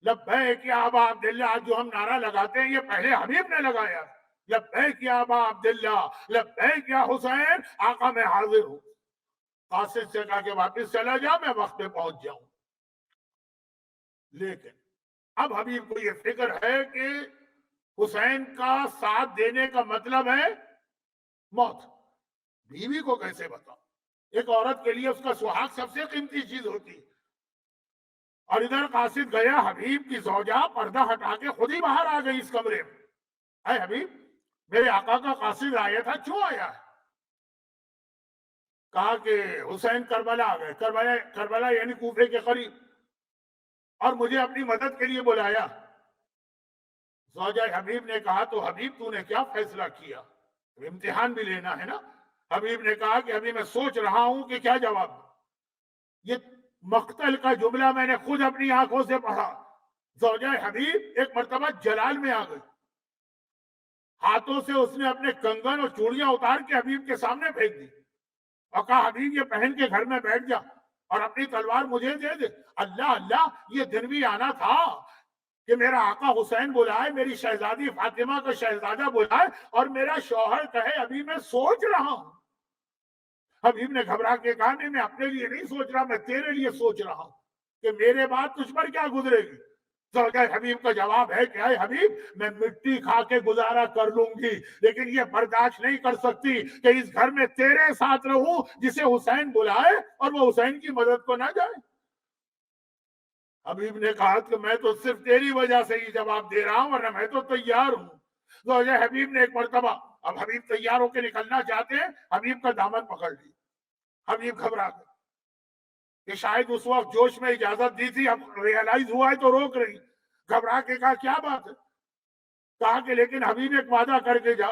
لبیک یا ابا عبداللہ، آج جو ہم نعرہ لگاتے ہیں یہ پہلے حبیب نے لگایا. لبیک یا ابا عبداللہ، لبیک یا حسین، آقا میں حاضر ہوں. قاصد سے کہا کہ واپس چلا جا، میں وقت پہ پہنچ جاؤں. لیکن اب حبیب کو یہ فکر ہے کہ حسین کا ساتھ دینے کا مطلب ہے موت. بیوی کو کیسے بتاؤ؟ ایک عورت کے لیے اس کا سہاگ سب سے قیمتی چیز ہوتی. اور ادھر قاصد گیا، حبیب کی زوجہ پردہ ہٹا کے خود ہی باہر آ گئی اس کمرے میں. اے حبیب میرے آقا کا قاصد آیا تھا، کیوں آیا ہے؟ کہا کہ حسین کربلا آ گئے. کربلا یعنی کوفے کے قریب، اور مجھے اپنی مدد کے لیے بلایا. زوجہ حبیب نے کہا تو حبیب تو نے کیا فیصلہ کیا؟ امتحان بھی لینا ہے نا. حبیب نے کہا کہ ابھی میں سوچ رہا ہوں کہ کیا جواب دوں. یہ مقتل کا جملہ میں نے خود اپنی آنکھوں سے پڑھا. زوجہ حبیب ایک مرتبہ جلال میں آ گئی. ہاتھوں سے اس نے اپنے کنگن اور چوڑیاں اتار کے حبیب کے سامنے پھینک دی اور کہا حبیب یہ پہن کے گھر میں بیٹھ جا اور اپنی تلوار مجھے دے دے. اللہ اللہ، یہ دن بھی آنا تھا کہ میرا آقا حسین بلائے، میری شہزادی فاطمہ کا شہزادہ بلائے اور میرا شوہر کہے ابھی میں سوچ رہا ہوں. حبیب نے گھبرا کے کہا نہیں، میں اپنے لیے نہیں سوچ رہا، میں تیرے لیے سوچ رہا ہوں کہ میرے بعد تجھ پر کیا گزرے گی. زوجہ حبیب کا جواب ہے کہ اے حبیب میں مٹی کھا کے گزارا کر لوں گی، لیکن یہ برداشت نہیں کر سکتی کہ اس گھر میں تیرے ساتھ رہوں جسے حسین بلائے اور وہ حسین کی مدد کو نہ جائے. حبیب نے کہا کہ میں تو صرف تیری وجہ سے یہ جواب دے رہا ہوں، ورنہ میں تو تیار ہوں. زوجہ حبیب نے ایک مرتبہ، اب حبیب تیار ہو کے نکلنا چاہتے ہیں، حبیب کا دامن پکڑ لی. حبیب گھبرا گئے کہ شاید اس وقت جوش میں اجازت دی تھی، اب ریئلائز ہوا ہے تو روک رہی. گھبرا کے کہا کیا بات ہے؟ کہا کہ لیکن حبیب ایک وعدہ کر کے جا،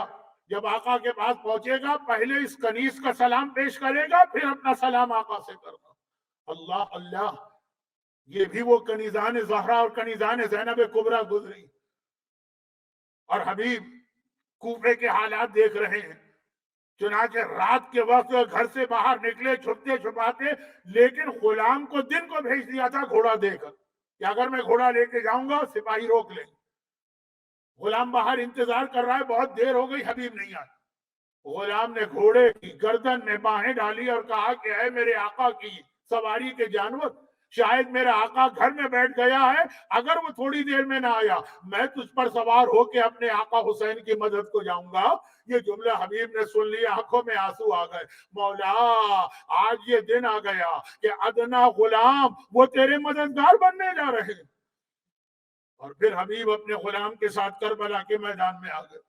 جب آقا کے پاس پہنچے گا پہلے اس کنیز کا سلام پیش کرے گا، پھر اپنا سلام آقا سے کرنا. اللہ اللہ، یہ بھی وہ کنیزان زہرا اور کنیزان زینب کبریٰ گزری. اور حبیب کوفے کے حالات دیکھ رہے ہیں. چنانچہ رات کے وقت گھر سے باہر نکلے چھپتے چھپاتے، لیکن غلام کو دن کو بھیج دیا تھا گھوڑا دے کر کہ اگر میں گھوڑا لے کے جاؤں گا سپاہی روک لیں. غلام باہر انتظار کر رہا ہے، بہت دیر ہو گئی، حبیب نہیں آیا. غلام نے گھوڑے کی گردن میں باہیں ڈالی اور کہا کہ اے میرے آقا کی سواری کے جانور، شاید میرا آقا گھر میں بیٹھ گیا ہے، اگر وہ تھوڑی دیر میں نہ آیا میں تجھ پر سوار ہو کے اپنے آقا حسین کی مدد کو جاؤں گا. یہ جملہ حبیب نے سن لیا، آنکھوں میں آنسو آ گئے. مولا آج یہ دن آ گیا کہ ادنا غلام وہ تیرے مددگار بننے جا رہے ہیں. اور پھر حبیب اپنے غلام کے ساتھ کربلا کے میدان میں آ گئے.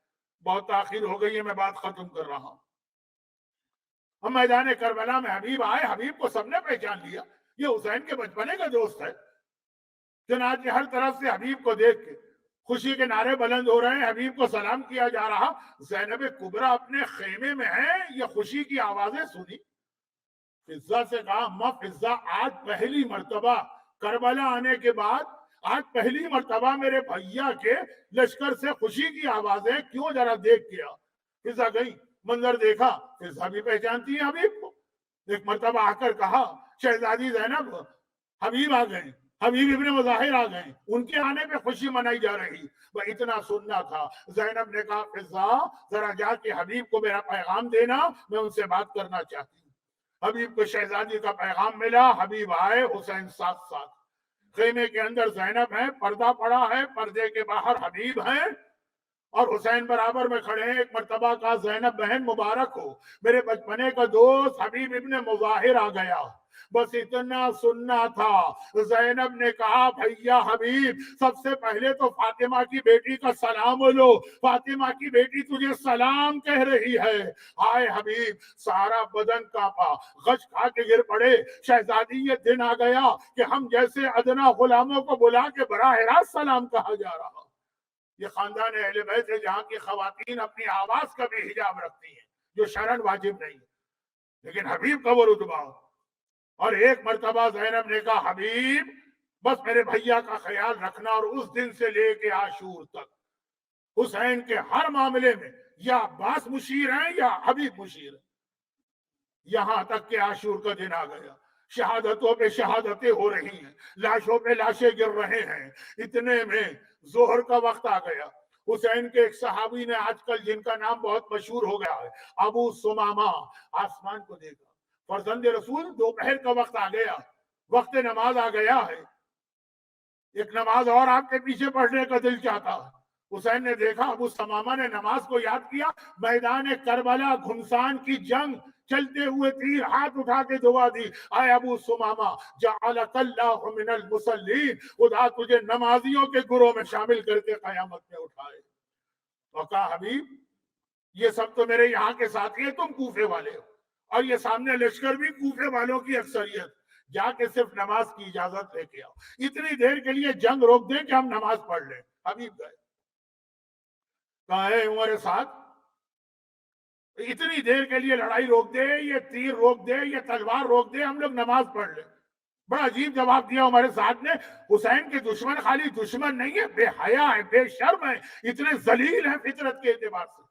بہت تاخیر ہو گئی ہے، میں بات ختم کر رہا ہوں. ہم میدان کربلا میں حبیب آئے، حبیب کو سب نے پہچان لیا، یہ حسین کے بچپنے کا دوست ہے. چنانچہ ہر طرف سے حبیب کو دیکھ کے خوشی کے نعرے بلند ہو رہے ہیں, حبیب کو سلام کیا جا رہا. زینب کبریٰ اپنے خیمے میں ہے, یہ خوشی کی آوازیں سنی. فضہ سے کہا, اما فضہ, آج پہلی مرتبہ کربلا آنے کے بعد آج پہلی مرتبہ میرے بھیا کے لشکر سے خوشی کی آوازیں, کیوں ذرا دیکھ کیا. فضہ گئی, منظر دیکھا. فضہ بھی پہچانتی ہے حبیب کو. ایک مرتبہ آ کر کہا, شہزادی زینب, حبیب آ گئے, حبیب ابن مظاہر آ گئے, ان کے آنے پہ خوشی منائی جا رہی. وہ اتنا سننا تھا. زینب نے کہا, فضہ ذرا جا کے حبیب کو میرا پیغام دینا, میں ان سے بات کرنا چاہتی ہوں. حبیب کو شہزادی کا پیغام ملا. حبیب آئے, حسین ساتھ ساتھ. خیمے کے اندر زینب ہے, پردہ پڑا ہے, پردے کے باہر حبیب ہیں اور حسین برابر میں کھڑے ہیں. ایک مرتبہ کا, زینب بہن مبارک ہو, میرے بچپنے کا دوست حبیب ابن مظاہر آ گیا. بس اتنا سننا تھا. زینب نے کہا, بھیا حبیب, سب سے پہلے تو فاطمہ کی بیٹی کا سلام لو, فاطمہ کی بیٹی تجھے سلام کہہ رہی ہے. ہائے حبیب, سارا بدن کانپا, غش کھا کے گر پڑے. شہزادی, یہ دن آ گیا کہ ہم جیسے ادنا غلاموں کو بلا کے براہ راست سلام کہا جا رہا. یہ خاندان اہل بیت ہے جہاں کی خواتین اپنی آواز کا بھی حجاب رکھتی ہیں, جو شرعاً واجب نہیں, لیکن حبیب کا وہ رتبہ. اور ایک مرتبہ زینب نے کہا, حبیب بس میرے بھیا کا خیال رکھنا, اور اس دن سے لے کے عاشور تک حسین کے ہر معاملے میں یا عباس مشیر ہیں یا حبیب مشیر ہیں. یہاں تک کہ عاشور کا دن آ گیا, شہادتوں پہ شہادتیں ہو رہی ہیں, لاشوں پہ لاشیں گر رہے ہیں. اتنے میں ظہر کا وقت آ گیا. حسین کے ایک صحابی نے آج کل جن کا نام بہت مشہور ہو گیا ہے, ابو سمامہ, آسمان کو دیکھا. فرزند رسول, دوپہر کا وقت آ گیا, وقت نماز آ گیا ہے, ایک نماز اور آپ کے پیچھے پڑھنے کا دل چاہتا ہے. حسین نے دیکھا, ابو سمامہ نے نماز کو یاد کیا. میدان کربلا, گھمسان کی جنگ, چلتے ہوئے تیر ہاتھ اٹھا کے دعا دی, اے ابو سمامہ, جعلک اللہ من المصلین, خدا تجھے نمازیوں کے گروہ میں شامل کر کے قیامت میں اٹھائے. اور کہا, حبیب یہ سب تو میرے یہاں کے ساتھی ہیں, تم کوفے والے ہو, اور یہ سامنے لشکر بھی کوفے والوں کی اکثریت, جا کے صرف نماز کی اجازت لے کے آؤ, اتنی دیر کے لیے جنگ روک دیں کہ ہم نماز پڑھ لیں. حبیب گئے. کہا, اے عمر ساتھ, اتنی دیر کے لیے لڑائی روک دے, یہ تیر روک دے, یہ تلوار روک دے, ہم لوگ نماز پڑھ لیں. بڑا عجیب جواب دیا عمر سعد نے. حسین کے دشمن خالی دشمن نہیں ہے, بے حیا ہے, بے شرم ہے, اتنے ذلیل ہیں فطرت کے اعتبار سے.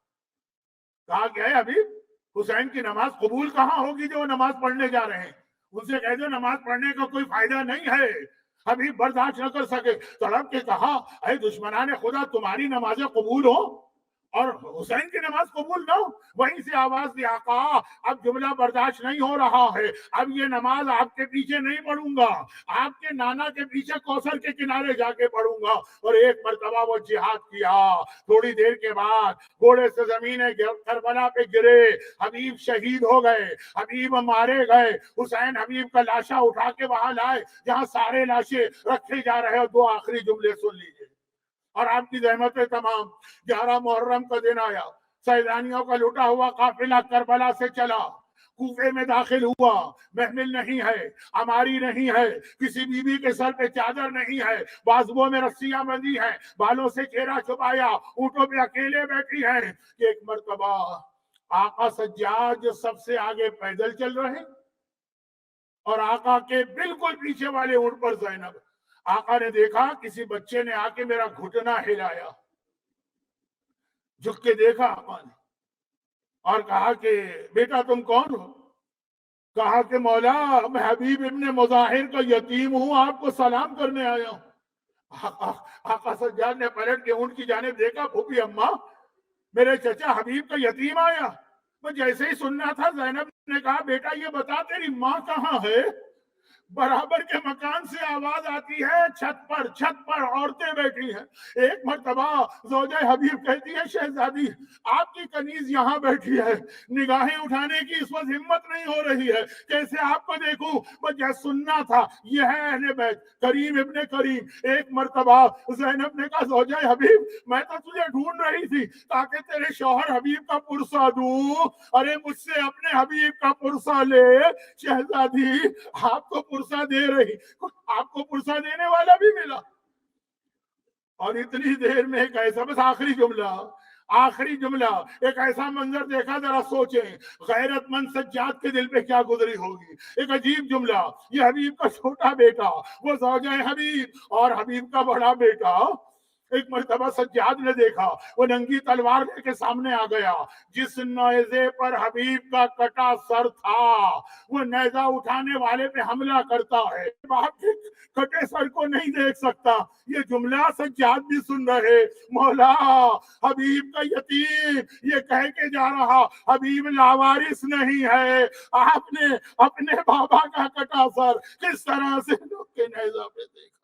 کہا کہ اے حبیب, حسین کی نماز قبول کہاں ہوگی جو وہ نماز پڑھنے جا رہے ہیں, ان سے کہہ دو نماز پڑھنے کا کوئی فائدہ نہیں ہے. حبیب برداشت نہ کر سکے, تڑپ کے کہا, اے دشمنان خدا, تمہاری نمازیں قبول ہو اور حسین کی نماز قبول نہ ہو. وہیں سے آواز دی, آقا اب جملہ برداشت نہیں ہو رہا ہے, اب یہ نماز آپ کے پیچھے نہیں پڑھوں گا, آپ کے نانا کے پیچھے کوثر کے کنارے جا کے پڑھوں گا. اور ایک مرتبہ وہ جہاد کیا. تھوڑی دیر کے بعد گھوڑے سے زمین کربلا پہ گرے, حبیب شہید ہو گئے, حبیب مارے گئے. حسین حبیب کا لاشا اٹھا کے وہاں لائے جہاں سارے لاشیں رکھے جا رہے. اور دو آخری جملے سن لیجیے, اور آپ کی زحمتیں تمام. 11 محرم کا دن آیا, سیلانیوں کا لٹا ہوا قافلہ کربلا سے چلا, کوفے میں داخل ہوا. محمل نہیں ہے, عماری نہیں ہے, کسی بیوی کے سر پہ چادر نہیں ہے, بازوؤں میں رسیاں بندھی ہیں, بالوں سے چہرہ چھپایا, اونٹوں پہ اکیلے بیٹھی ہیں. کہ ایک مرتبہ آقا سجاد جو سب سے آگے پیدل چل رہے, اور آقا کے بالکل پیچھے والے اونٹ پر زینب. آقا نے دیکھا کسی بچے نے آ کے میرا گھٹنا ہلایا, جھک کے دیکھا آقا نے, اور کہا کہ بیٹا تم کون ہو؟ کہا کہ مولا, میں حبیب ابن مظاہر کا یتیم ہوں, آپ کو سلام کرنے آیا ہوں. آقا سجاد نے پلٹ کے اونٹ کی جانب دیکھا, پھوپھی اماں, میرے چچا حبیب کا یتیم آیا. میں جیسے ہی سننا تھا, زینب نے کہا, بیٹا یہ بتا تیری ماں کہاں ہے؟ برابر کے مکان سے آواز آتی ہے, چھت پر عورتیں بیٹھی ہیں. ایک مرتبہ زوجہ حبیب کہتی ہے, شہزادی آپ کی کنیز یہاں بیٹھی ہے, نگاہیں اٹھانے کی اس وقت ہمت نہیں ہو رہی ہے, کیسے آپ کو دیکھوں. مجھے سننا تھا, یہ ہے اہل بیت, کریم ابن کریم. ایک مرتبہ زینب نے کہا, زوجہ حبیب میں تو تجھے ڈھونڈ رہی تھی تاکہ تیرے شوہر حبیب کا پرسہ دوں. ارے مجھ سے اپنے حبیب کا پرسہ لے. شہزادی آپ کو پرسہ دے رہی, آپ کو پرسہ دینے والا بھی ملا. اور اتنی دیر میں ایک ایسا، بس آخری جملہ ایک ایسا منظر دیکھا، ذرا سوچیں غیرت مند سجاد کے دل پہ کیا گزری ہوگی. ایک عجیب جملہ، یہ حبیب کا چھوٹا بیٹا، وہ زوجہ حبیب، اور حبیب کا بڑا بیٹا. ایک مرتبہ سجاد نے دیکھا، وہ ننگی تلوار لے کے سامنے آ گیا. جس نیزے پر حبیب کا کٹا سر تھا، وہ نیزہ اٹھانے والے پہ حملہ کرتا ہے. باپ کے کٹے سر کو نہیں دیکھ سکتا. یہ جملہ سجاد بھی سن رہے، مولا حبیب کا یتیم یہ کہہ کے جا رہا حبیب لاوارث نہیں ہے. آپ نے اپنے بابا کا کٹا سر کس طرح سے لوگ کے نیزہ پہ دیکھا.